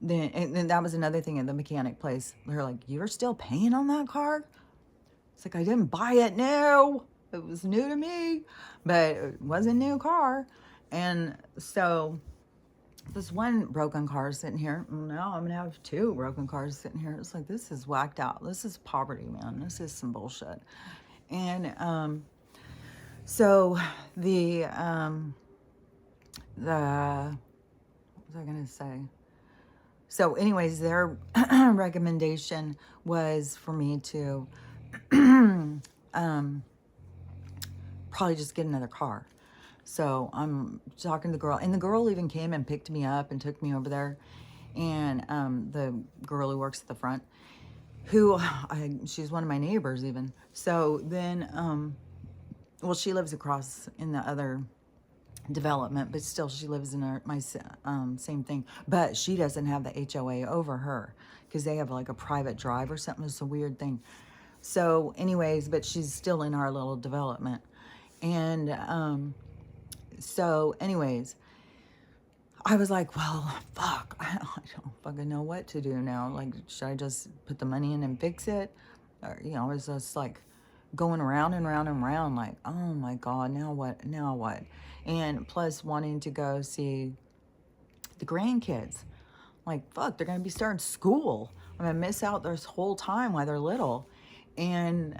S1: Then that was another thing at the mechanic place. They're like, you're still paying on that car? It's like, I didn't buy it new. It was new to me, but it was a new car. And so this one broken car is sitting here. Now I'm going to have two broken cars sitting here. It's like, this is whacked out. This is poverty, man. This is some bullshit. And so what was I going to say? So anyways, their recommendation was for me to probably just get another car. So I'm talking to the girl, and the girl even came and picked me up and took me over there. And the girl who works at the front, she's one of my neighbors even. So then, well, she lives across in the other development, but still she lives in my same thing. But she doesn't have the HOA over her because they have like a private drive or something. It's a weird thing. So anyways, but she's still in our little development. And so anyways, I was like, well, fuck, I don't fucking know what to do now. Like, should I just put the money in and fix it? Or, you know, it's just like going around and round and round, like, oh my God, now what? Now what? And plus wanting to go see the grandkids. Like, fuck, they're going to be starting school. I'm going to miss out this whole time while they're little. And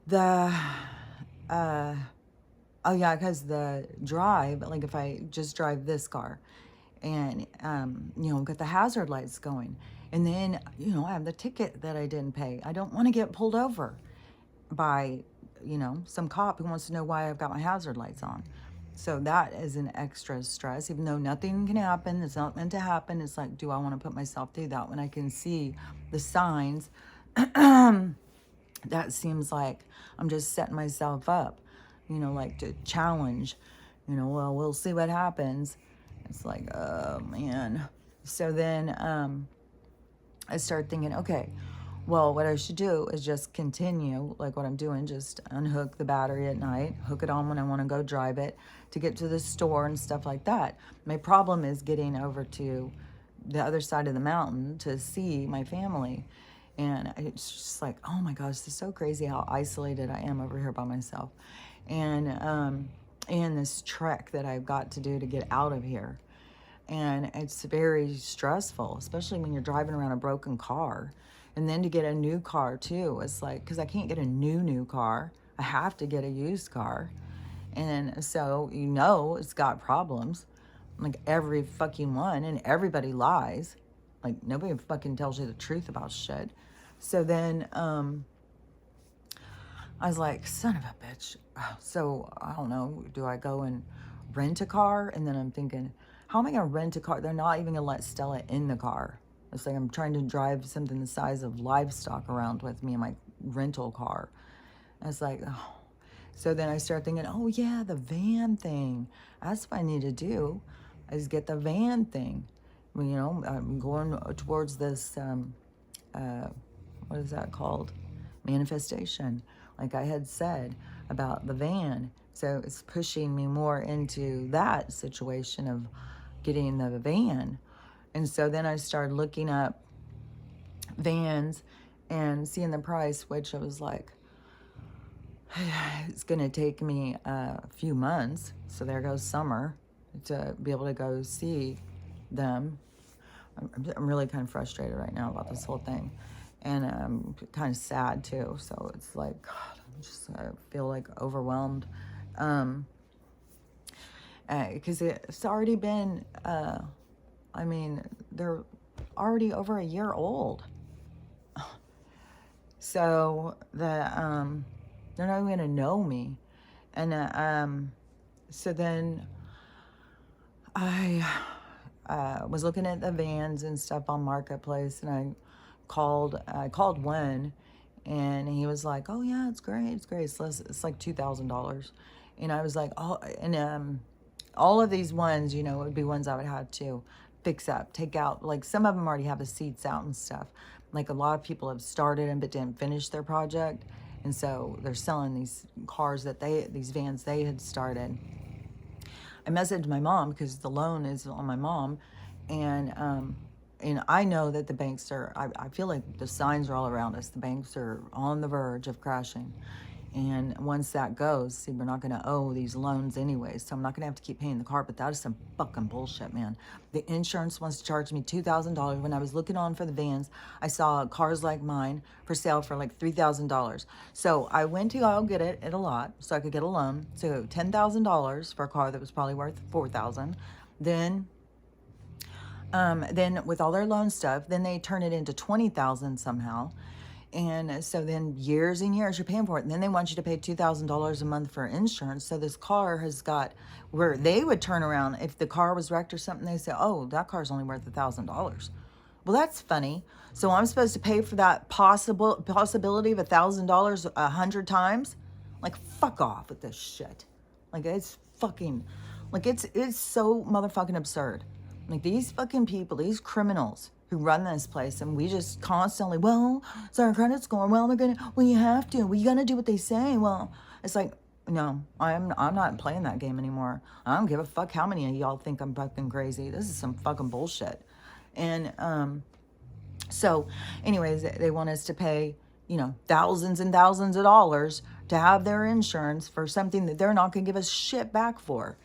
S1: the, oh yeah, because the drive, like if I just drive this car and, you know, get the hazard lights going. And then, you know, I have the ticket that I didn't pay. I don't want to get pulled over by, you know, some cop who wants to know why I've got my hazard lights on. So that is an extra stress, even though nothing can happen. It's not meant to happen. It's like, do I want to put myself through that when I can see the signs? That seems like I'm just setting myself up, you know, like to challenge, you know, well, we'll see what happens. It's like, oh man. So then I started thinking, okay, well, what I should do is just continue like what I'm doing, just unhook the battery at night, hook it on when I want to go drive it to get to the store and stuff like that. My problem is getting over to the other side of the mountain to see my family. And it's just like, oh my gosh, this is so crazy how isolated I am over here by myself. And this trek that I've got to do to get out of here. And it's very stressful, especially when you're driving around a broken car. And then to get a new car too, it's like, because I can't get a new car. I have to get a used car. And so, you know, it's got problems. Like every fucking one, and everybody lies. Like nobody fucking tells you the truth about shit. So then I was like, son of a bitch. So I don't know, do I go and rent a car? And then I'm thinking, how am I going to rent a car? They're not even going to let Stella in the car. It's like I'm trying to drive something the size of livestock around with me in my rental car. I was like, oh. So then I started thinking, oh yeah, the van thing. That's what I need to do, is get the van thing. Well, you know, I'm going towards this, what is that called? Manifestation, like I had said about the van. So it's pushing me more into that situation of getting the van. And so then I started looking up vans and seeing the price, which I was like, it's going to take me a few months. So there goes summer to be able to go see them. I'm really kind of frustrated right now about this whole thing. And I'm kind of sad too. So it's like, God, I feel like overwhelmed. Because it's already been, I mean, they're already over a year old. So they're not even gonna know me. And so then I was looking at the vans and stuff on Marketplace, and I called one, and he was like, oh yeah, it's great, it's like $2,000. And I was like, oh, and all of these ones, you know, would be ones I would have to fix up, take out. Like some of them already have the seats out and stuff. Like a lot of people have started them but didn't finish their project, and so they're selling these cars these vans they had started. I messaged my mom because the loan is on my mom, and I know that the banks are, I feel like the signs are all around us. The banks are on the verge of crashing. And once that goes, see, we're not going to owe these loans anyway, so I'm not going to have to keep paying the car, but that is some fucking bullshit, man. The insurance wants to charge me $2,000. When I was looking on for the vans, I saw cars like mine for sale for like $3,000. So I went to go get it at a lot so I could get a loan. So $10,000 for a car that was probably worth $4,000. Then with all their loan stuff, then they turn it into $20,000 somehow. And so then years and years you're paying for it. And then they want you to pay $2,000 a month for insurance. So this car has got where they would turn around if the car was wrecked or something. They say, oh, that car's only worth $1,000. Well, that's funny. So I'm supposed to pay for that possibility of $1,000 100 times? Like, fuck off with this shit. Like, it's fucking, like, it's so motherfucking absurd. Like, these fucking people, these criminals who run this place, and we just constantly, well, it's our credit score. Well, you have to. Well, you got to do what they say. Well, it's like, No, I'm not playing that game anymore. I don't give a fuck how many of y'all think I'm fucking crazy. This is some fucking bullshit. And so anyways, they want us to pay, thousands and thousands of dollars to have their insurance for something that they're not going to give us shit back for.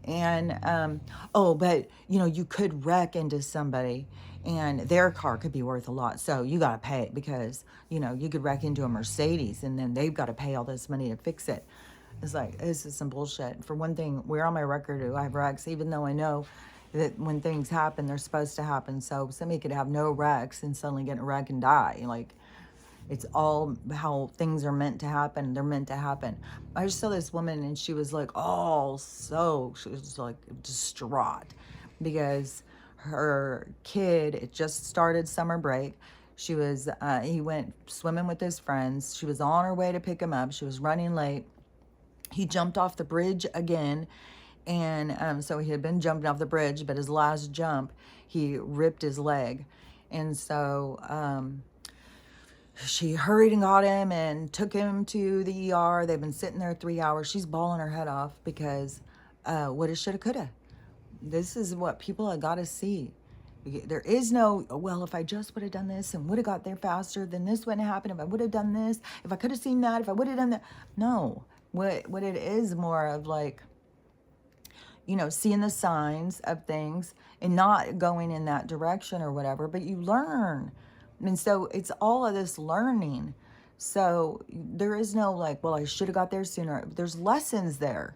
S1: And oh, but you could wreck into somebody and their car could be worth a lot, so you got to pay it because you could wreck into a Mercedes and then they've got to pay all this money to fix it. It's like, this is some bullshit. For one thing, we're on my record who I have wrecks, even though I know that when things happen they're supposed to happen. So somebody could have no wrecks and suddenly get in a wreck and die. Like, it's all how things are meant to happen. They're meant to happen. I just saw this woman and she was like, she was like distraught because her kid, it just started summer break. He went swimming with his friends. She was on her way to pick him up. She was running late. He jumped off the bridge again. And so he had been jumping off the bridge, but his last jump, he ripped his leg. And so, she hurried and got him and took him to the ER. They've been sitting there 3 hours. She's bawling her head off because woulda, shoulda, coulda. This is what people have got to see. There is no, well, if I just would have done this and would have got there faster, then this wouldn't happen. If I would have done this, if I could have seen that, if I would have done that. No. What it is more of like, seeing the signs of things and not going in that direction or whatever, but you learn. And so it's all of this learning. So there is no like, well, I should have got there sooner. There's lessons there.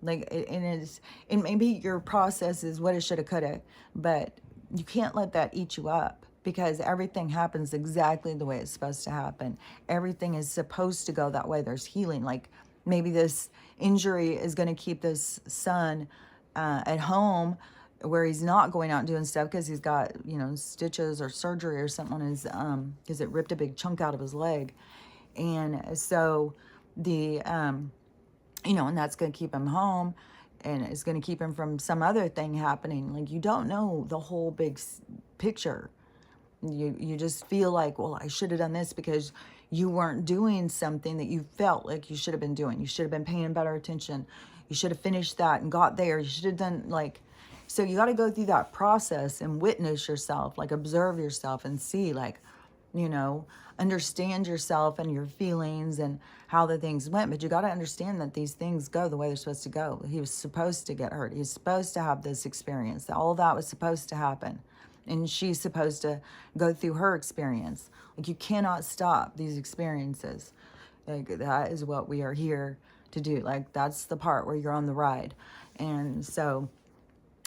S1: Like, and maybe your process is what it should have, could have, but you can't let that eat you up because everything happens exactly the way it's supposed to happen. Everything is supposed to go that way. There's healing. Like, maybe this injury is going to keep this son at home where he's not going out and doing stuff because he's got, stitches or surgery or something on his, because it ripped a big chunk out of his leg. And so and that's going to keep him home and it's going to keep him from some other thing happening. Like, you don't know the whole big picture. You just feel like, well, I should have done this because you weren't doing something that you felt like you should have been doing. You should have been paying better attention. You should have finished that and got there. You should have done so you got to go through that process and witness yourself, like observe yourself and see, like, understand yourself and your feelings and how the things went. But you got to understand that these things go the way they're supposed to go. He was supposed to get hurt. He was supposed to have this experience. All that was supposed to happen. And she's supposed to go through her experience. Like, you cannot stop these experiences. Like, that is what we are here to do. Like, that's the part where you're on the ride. And so,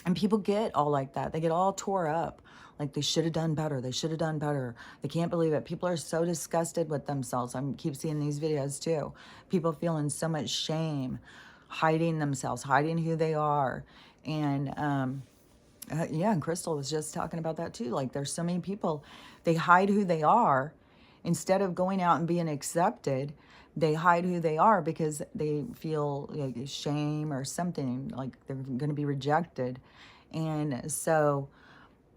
S1: and people get all like that. They get all tore up. Like, they should have done better. They should have done better. They can't believe it. People are so disgusted with themselves. I keep seeing these videos too. People feeling so much shame, hiding themselves, hiding who they are. And, yeah, and Crystal was just talking about that too. Like, there's so many people, they hide who they are instead of going out and being accepted. They hide who they are because they feel like shame or something, like they're going to be rejected. And so,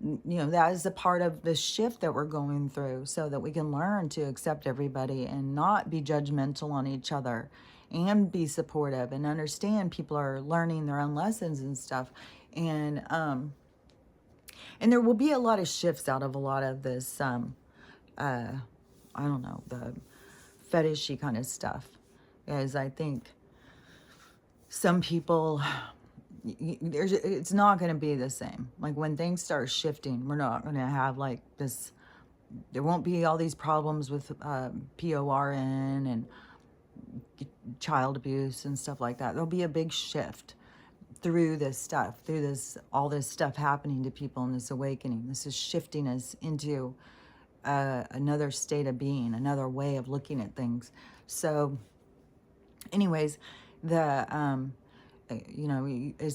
S1: that is a part of the shift that we're going through so that we can learn to accept everybody and not be judgmental on each other and be supportive and understand people are learning their own lessons and stuff. And there will be a lot of shifts out of a lot of this, I don't know, the fetishy kind of stuff. As I think some people, it's not going to be the same. Like, when things start shifting, we're not going to have like this, there won't be all these problems with PORN and child abuse and stuff like that. There'll be a big shift through this stuff, all this stuff happening to people in this awakening. This is shifting us into another state of being, another way of looking at things. So anyways, as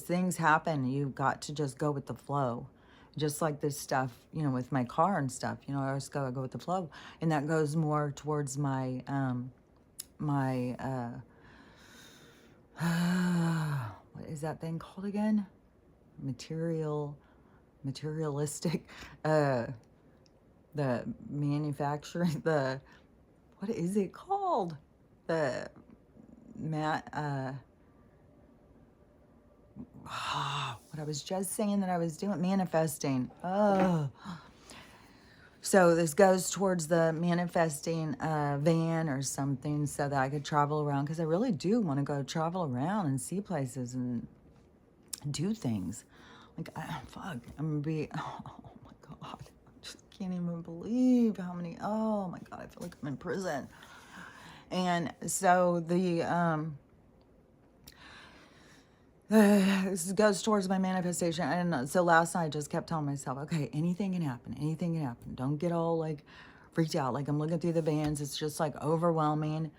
S1: things happen, you've got to just go with the flow. Just like this stuff, with my car and stuff, I always go with the flow. And that goes more towards my, what is that thing called again? Materialistic, the manufacturing, what is it called? Matt, what I was just saying that I was doing, manifesting. Oh. So this goes towards the manifesting van or something so that I could travel around because I really do want to go travel around and see places and do things. Like, fuck, I'm gonna be, oh my God. I just can't even believe how many, oh my God, I feel like I'm in prison. And so this goes towards my manifestation. And so last night I just kept telling myself, okay, anything can happen. Anything can happen. Don't get all like freaked out. Like I'm looking through the bands. It's just like overwhelming.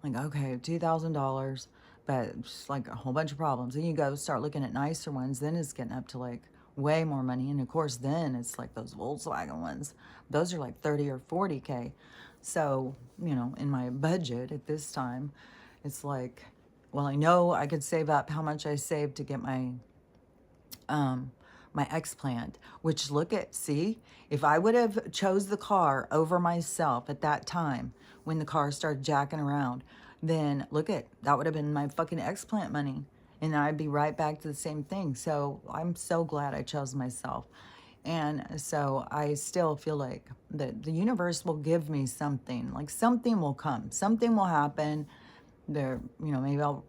S1: Like, okay, $2,000, but just like a whole bunch of problems. Then you go start looking at nicer ones. Then it's getting up to like way more money. And of course, then it's like those Volkswagen ones. Those are like 30 or 40K. So, you know, in my budget at this time, it's like, well, I know I could save up how much I saved to get my explant, which see, if I would have chose the car over myself at that time when the car started jacking around, then that would have been my fucking explant money. And I'd be right back to the same thing. So I'm so glad I chose myself. And so I still feel like the universe will give me something, like something will come, something will happen there, you know, maybe I'll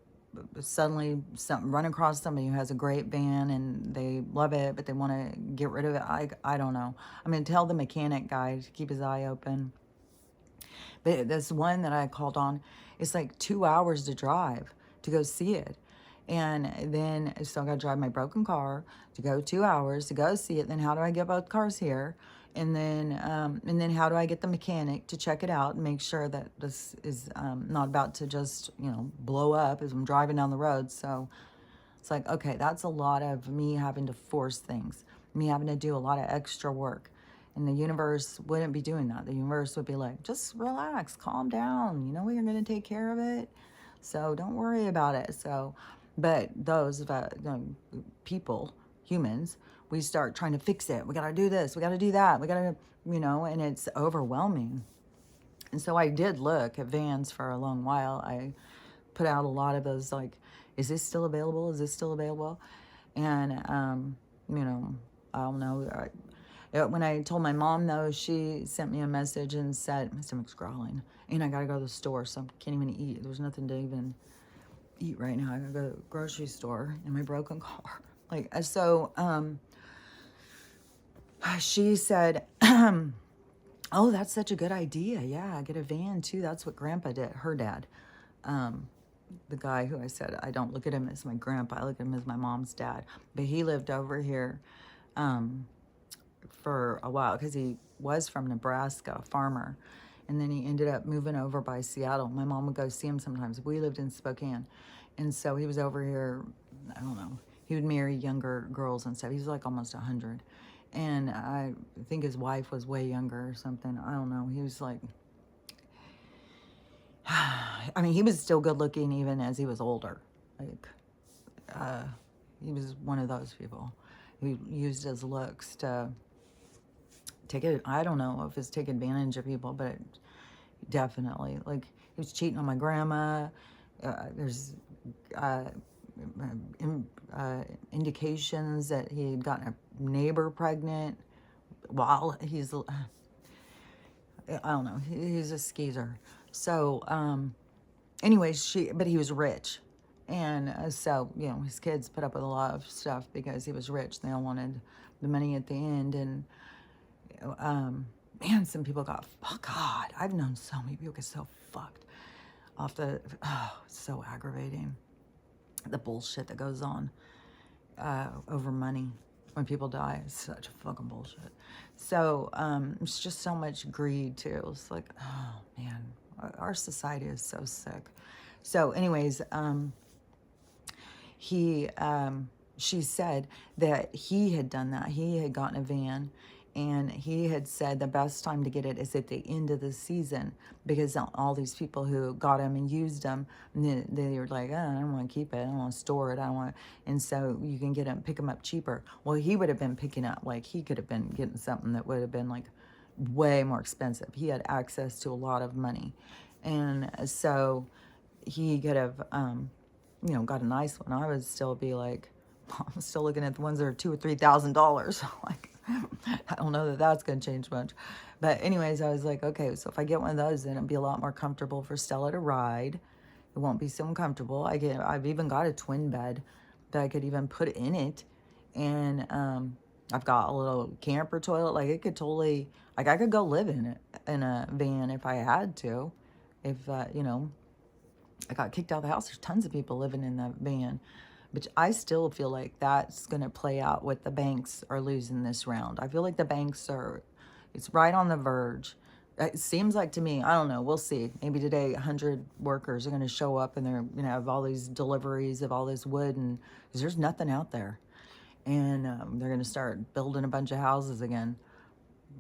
S1: suddenly run across somebody who has a great van and they love it, but they want to get rid of it. I don't know. I'm going to tell the mechanic guy to keep his eye open. But this one that I called on, it's like 2 hours to drive to go see it. And then so I got to drive my broken car to go 2 hours to go see it. Then how do I get both cars here? And then how do I get the mechanic to check it out and make sure that this is not about to just, you know, blow up as I'm driving down the road. So it's like, okay, that's a lot of me having to force things, me having to do a lot of extra work. And the universe wouldn't be doing that. The universe would be like, just relax, calm down. You know, you're going to take care of it. So don't worry about it. So, but those people, humans, we start trying to fix it. We got to do this. We got to do that. We got to, you know, and it's overwhelming. And so I did look at vans for a long while. I put out a lot of those, like, is this still available? Is this still available? And, you know, I don't know. When I told my mom, though, she sent me a message and said, my stomach's growling, and I got to go to the store, so I can't even eat. There's nothing to even eat right now. I got to go to the grocery store in my broken car. Like, so she said, oh, that's such a good idea. Yeah, get a van, too. That's what Grandpa did, her dad. The guy who I said, I don't look at him as my grandpa. I look at him as my mom's dad. But he lived over here for a while because he was from Nebraska, a farmer. And then he ended up moving over by Seattle. My mom would go see him sometimes. We lived in Spokane. And so he was over here, I don't know. He would marry younger girls and stuff. He was like almost 100. And I think his wife was way younger or something. I don't know. He was like, I mean, he was still good looking even as he was older. Like, he was one of those people who used his looks to take it. I don't know if it's take advantage of people, but definitely, like, he was cheating on my grandma. There's indications that he had gotten a neighbor pregnant while he's, I don't know, he's a skeezer. So, anyways, but he was rich. And so, you know, his kids put up with a lot of stuff because he was rich. They all wanted the money at the end. And, man, some people got, oh, God, I've known so many people get so fucked off it's so aggravating. The bullshit that goes on over money when people die is such fucking bullshit. So, it's just so much greed, too. It's like, oh, man, our society is so sick. So, anyways, she said that he had done that. He had gotten a van, and he had said the best time to get it is at the end of the season because all these people who got him and used him, they were like, oh, I don't want to keep it. I don't want to store it. I don't want. And so you can pick them up cheaper. Well, he would have been picking up, like, he could have been getting something that would have been like way more expensive. He had access to a lot of money, and so he could have, got a nice one. I would still be like, I'm still looking at the ones that are $2,000 or $3,000. Like, I don't know that that's going to change much. But anyways, I was like, okay, so if I get one of those, then it'd be a lot more comfortable for Stella to ride. It won't be so uncomfortable. I've even got a twin bed that I could even put in it. And I've got a little camper toilet. Like, it could totally, like, I could go live in it, in a van if I had to. If, I got kicked out of the house. There's tons of people living in the van. But I still feel like that's going to play out with the banks are losing this round. I feel like the banks are, it's right on the verge. It seems like to me, I don't know, we'll see. Maybe today 100 workers are going to show up and they're going to have all these deliveries of all this wood, and 'cause there's nothing out there. And they're going to start building a bunch of houses again.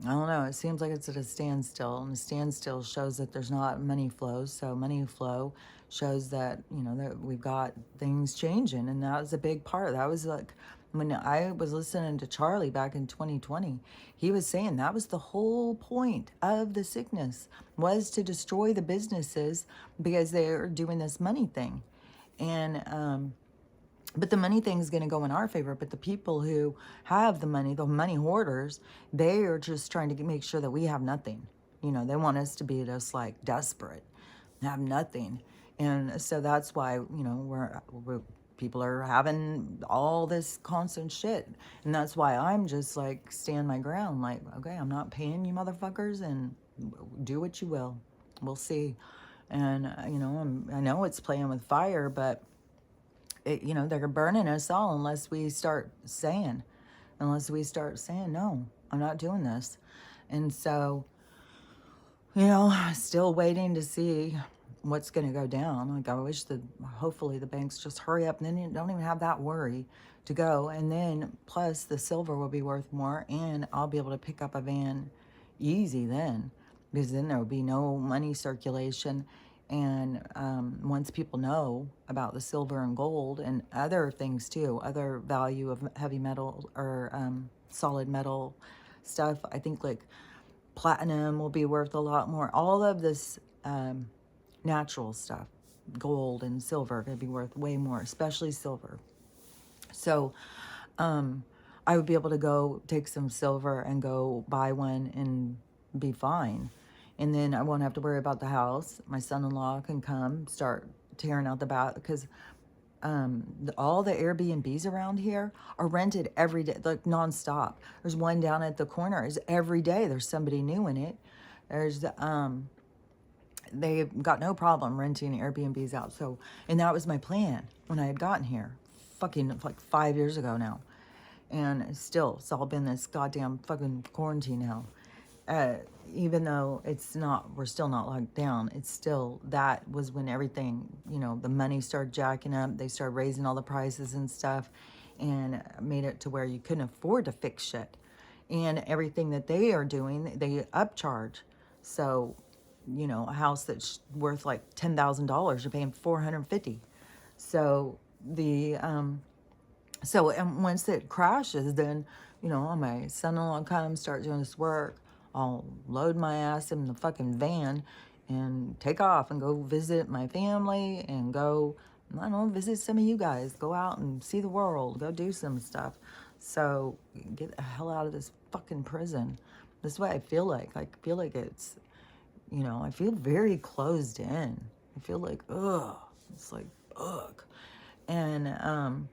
S1: I don't know. It seems like it's at a standstill, and a standstill shows that there's not money flows. So money flow shows that, that we've got things changing, and that was a big part. That was like when I was listening to Charlie back in 2020. He was saying that was the whole point of the sickness, was to destroy the businesses because they're doing this money thing. And but the money thing is going to go in our favor. But the people who have the money hoarders, they are just trying to make sure that we have nothing. They want us to be just like desperate, have nothing. And so that's why, we're people are having all this constant shit. And that's why I'm just like, stand my ground. Like, okay, I'm not paying you motherfuckers, and do what you will. We'll see. And, I know it's playing with fire, but they're burning us all unless we start saying, no, I'm not doing this. And so, still waiting to see what's going to go down. Like, I wish that hopefully the banks just hurry up, and then you don't even have that worry to go. And then plus the silver will be worth more, and I'll be able to pick up a van easy then, because then there will be no money circulation. And once people know about the silver and gold and other things too, other value of heavy metal or solid metal stuff, I think like platinum will be worth a lot more. All of this natural stuff, gold and silver, going to be worth way more, especially silver. So I would be able to go take some silver and go buy one and be fine. And then I won't have to worry about the house. My son-in-law can come start tearing out the bath, because all the Airbnbs around here are rented every day, like nonstop. There's one down at the corner. Is every day there's somebody new in it. There's they've got no problem renting Airbnbs out. So, and that was my plan when I had gotten here, fucking like 5 years ago now. And still, it's all been this goddamn fucking quarantine now. Even though we're still not locked down, it's still, that was when everything, the money started jacking up. They started raising all the prices and stuff, and made it to where you couldn't afford to fix shit. And everything that they are doing, they upcharge. So, a house that's worth like $10,000, you're paying $450. So and once it crashes, then, my son-in-law comes, start doing this work. I'll load my ass in the fucking van and take off and go visit my family and go, I don't know, visit some of you guys. Go out and see the world. Go do some stuff. So get the hell out of this fucking prison. This is what I feel like. I feel like it's, I feel very closed in. I feel like, ugh. It's like, ugh. And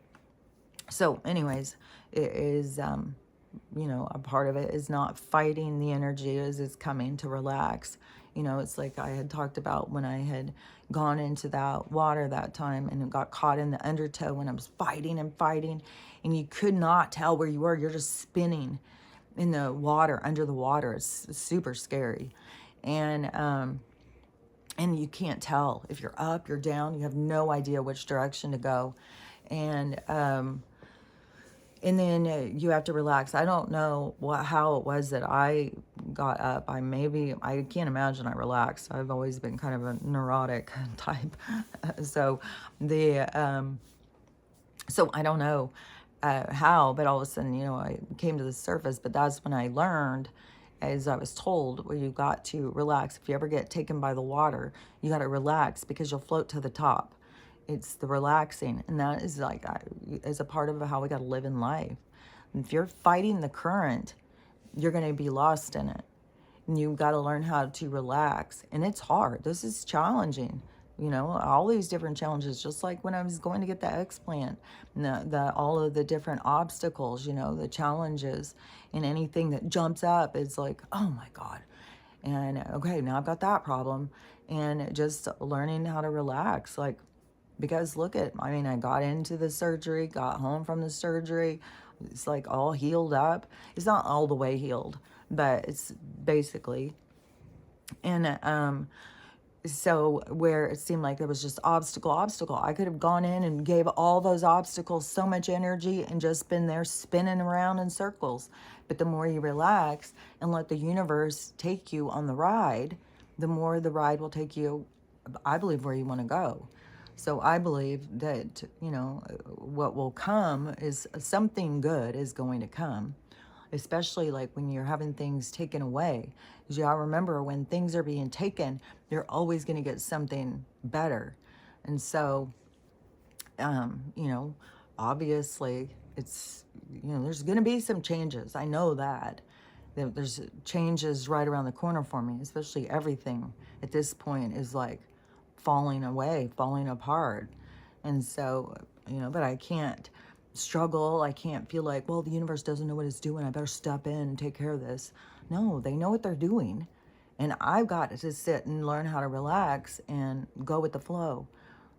S1: so anyways, it is... a part of it is not fighting the energy as it's coming to relax. It's like I had talked about when I had gone into that water that time and it got caught in the undertow when I was fighting and fighting, and you could not tell where you were. You're just spinning in the water, under the water. It's super scary. And you can't tell if you're up, you're down. You have no idea which direction to go. And then you have to relax. I don't know how it was that I got up. I can't imagine I relaxed. I've always been kind of a neurotic type. So I don't know how, but all of a sudden, I came to the surface. But that's when I learned as I was told, where you got to relax. If you ever get taken by the water, you got to relax because you'll float to the top. It's the relaxing, and that is like as a part of how we got to live in life. If you're fighting the current, you're going to be lost in it. And you've got to learn how to relax. And it's hard. This is challenging. All these different challenges, just like when I was going to get the explant, all of the different obstacles, the challenges, and anything that jumps up is like, oh my God. And okay, now I've got that problem. And just learning how to relax. Like, because I got into the surgery, got home from the surgery. It's like all healed up. It's not all the way healed, but it's basically. And so where it seemed like there was just obstacle, I could have gone in and gave all those obstacles so much energy and just been there spinning around in circles. But the more you relax and let the universe take you on the ride, the more the ride will take you, I believe, where you want to go. So I believe that, what will come is something good is going to come, especially like when you're having things taken away. Because you all remember, when things are being taken, you're always going to get something better. And so, obviously it's, there's going to be some changes. I know that. There's changes right around the corner for me, especially everything at this point is like falling away, falling apart. And so, but I can't struggle. I can't feel like, well, the universe doesn't know what it's doing. I better step in and take care of this. No, they know what they're doing. And I've got to sit and learn how to relax and go with the flow.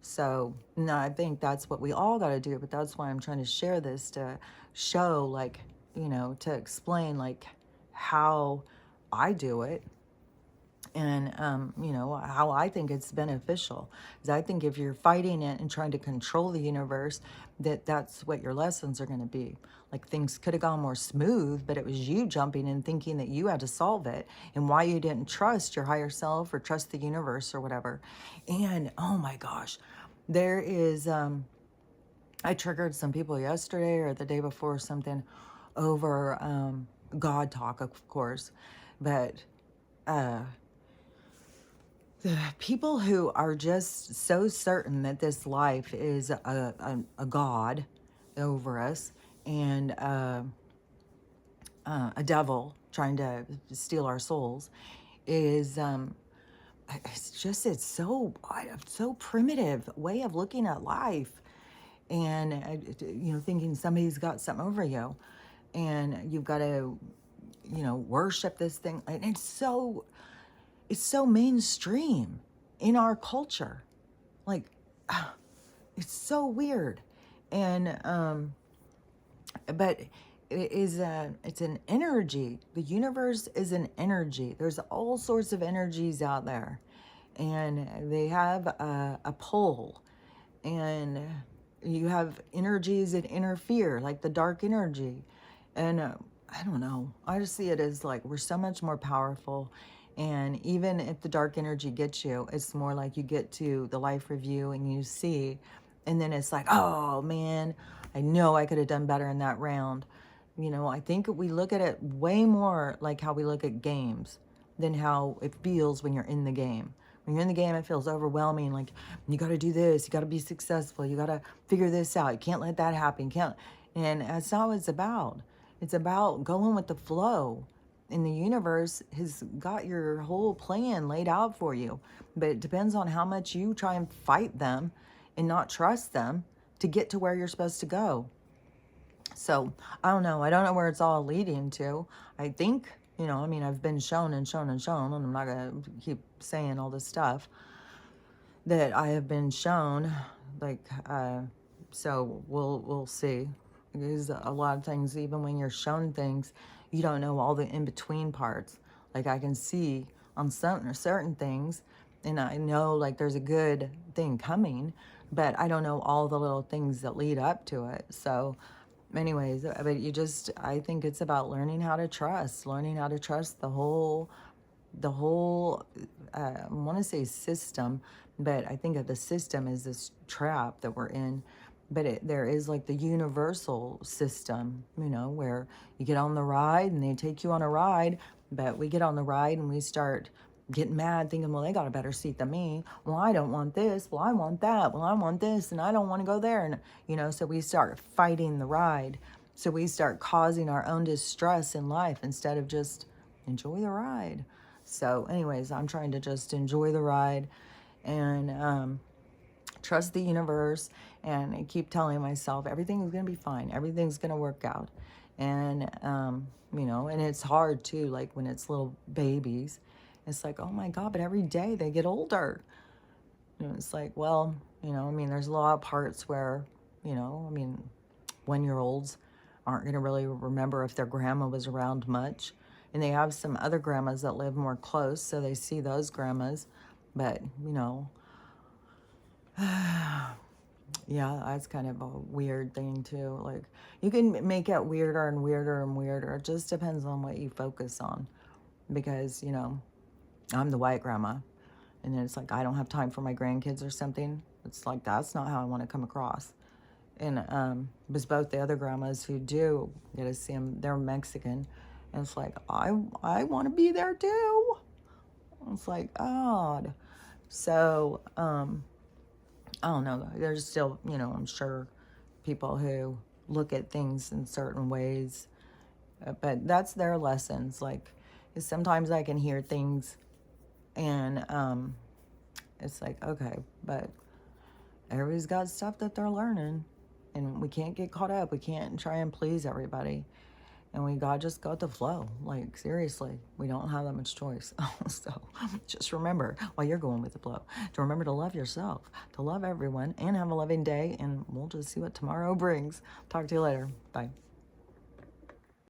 S1: So, no, I think that's what we all got to do. But that's why I'm trying to share this, to show, like, to explain, like, how I do it, and how I think it's beneficial. Because I think if you're fighting it and trying to control the universe, that's what your lessons are going to be. Like, things could have gone more smooth, but it was you jumping in thinking that you had to solve it, and why you didn't trust your higher self or trust the universe or whatever. And oh my gosh, there is I triggered some people yesterday or the day before or something over God talk, of course. But the people who are just so certain that this life is a God over us, and a devil trying to steal our souls, is it's so primitive way of looking at life. And thinking somebody's got something over you, and you've got to worship this thing. And it's so mainstream in our culture. Like, it's so weird. And but it's an energy. The universe is an energy. There's all sorts of energies out there, and they have a pull. And you have energies that interfere, like the dark energy. And I don't know, I just see it as like we're so much more powerful. And even if the dark energy gets you, it's more like you get to the life review and you see, and then it's like, oh man, I know I could have done better in that round. I think we look at it way more like how we look at games than how it feels when you're in the game. When you're in the game, it feels overwhelming. Like, you got to do this, you got to be successful, you got to figure this out, you can't let that happen, and that's not what it's about. It's about going with the flow. And the universe has got your whole plan laid out for you. But it depends on how much you try and fight them and not trust them to get to where you're supposed to go. So, I don't know. I don't know where it's all leading to. I think, I've been shown and shown and shown, and I'm not going to keep saying all this stuff that I have been shown. Like, so we'll see. Because a lot of things, even when you're shown things, you don't know all the in-between parts. Like, I can see on certain things, and I know, like, there's a good thing coming, but I don't know all the little things that lead up to it. So anyways, but I think it's about learning how to trust the whole, I want to say system, but I think that the system is this trap that we're in, but there is like the universal system, you know, where you get on the ride and they take you on a ride, but we get on the ride and we start getting mad thinking, well, they got a better seat than me. Well, I don't want this. Well, I want that. Well, I want this and I don't want to go there. And, you know, so we start fighting the ride. So we start causing our own distress in life instead of just enjoy the ride. So anyways, I'm trying to just enjoy the ride and, trust the universe, and I keep telling myself everything is going to be fine, everything's going to work out. And you know, and it's hard too, like when it's little babies, it's like, oh my god, but every day they get older. You know, it's like, well, you know, I mean, there's a lot of parts where, you know, I mean, 1 year olds aren't going to really remember if their grandma was around much, and they have some other grandmas that live more close, so they see those grandmas. But you know, yeah, that's kind of a weird thing too. Like, you can make it weirder and weirder and weirder. It just depends on what you focus on. Because, you know, I'm the white grandma. And then it's like, I don't have time for my grandkids or something. It's like, that's not how I want to come across. And because both the other grandmas who do get to see them, they're Mexican. And it's like, I want to be there too. It's like, odd. So, I don't know. There's still, you know, I'm sure people who look at things in certain ways, but that's their lessons. Like, sometimes I can hear things and it's like, okay, but everybody's got stuff that they're learning, and we can't get caught up. We can't try and please everybody. And we gotta just go with the flow. Like, seriously, we don't have that much choice. So just remember, while you're going with the flow, to remember to love yourself, to love everyone, and have a loving day. And we'll just see what tomorrow brings. Talk to you later. Bye.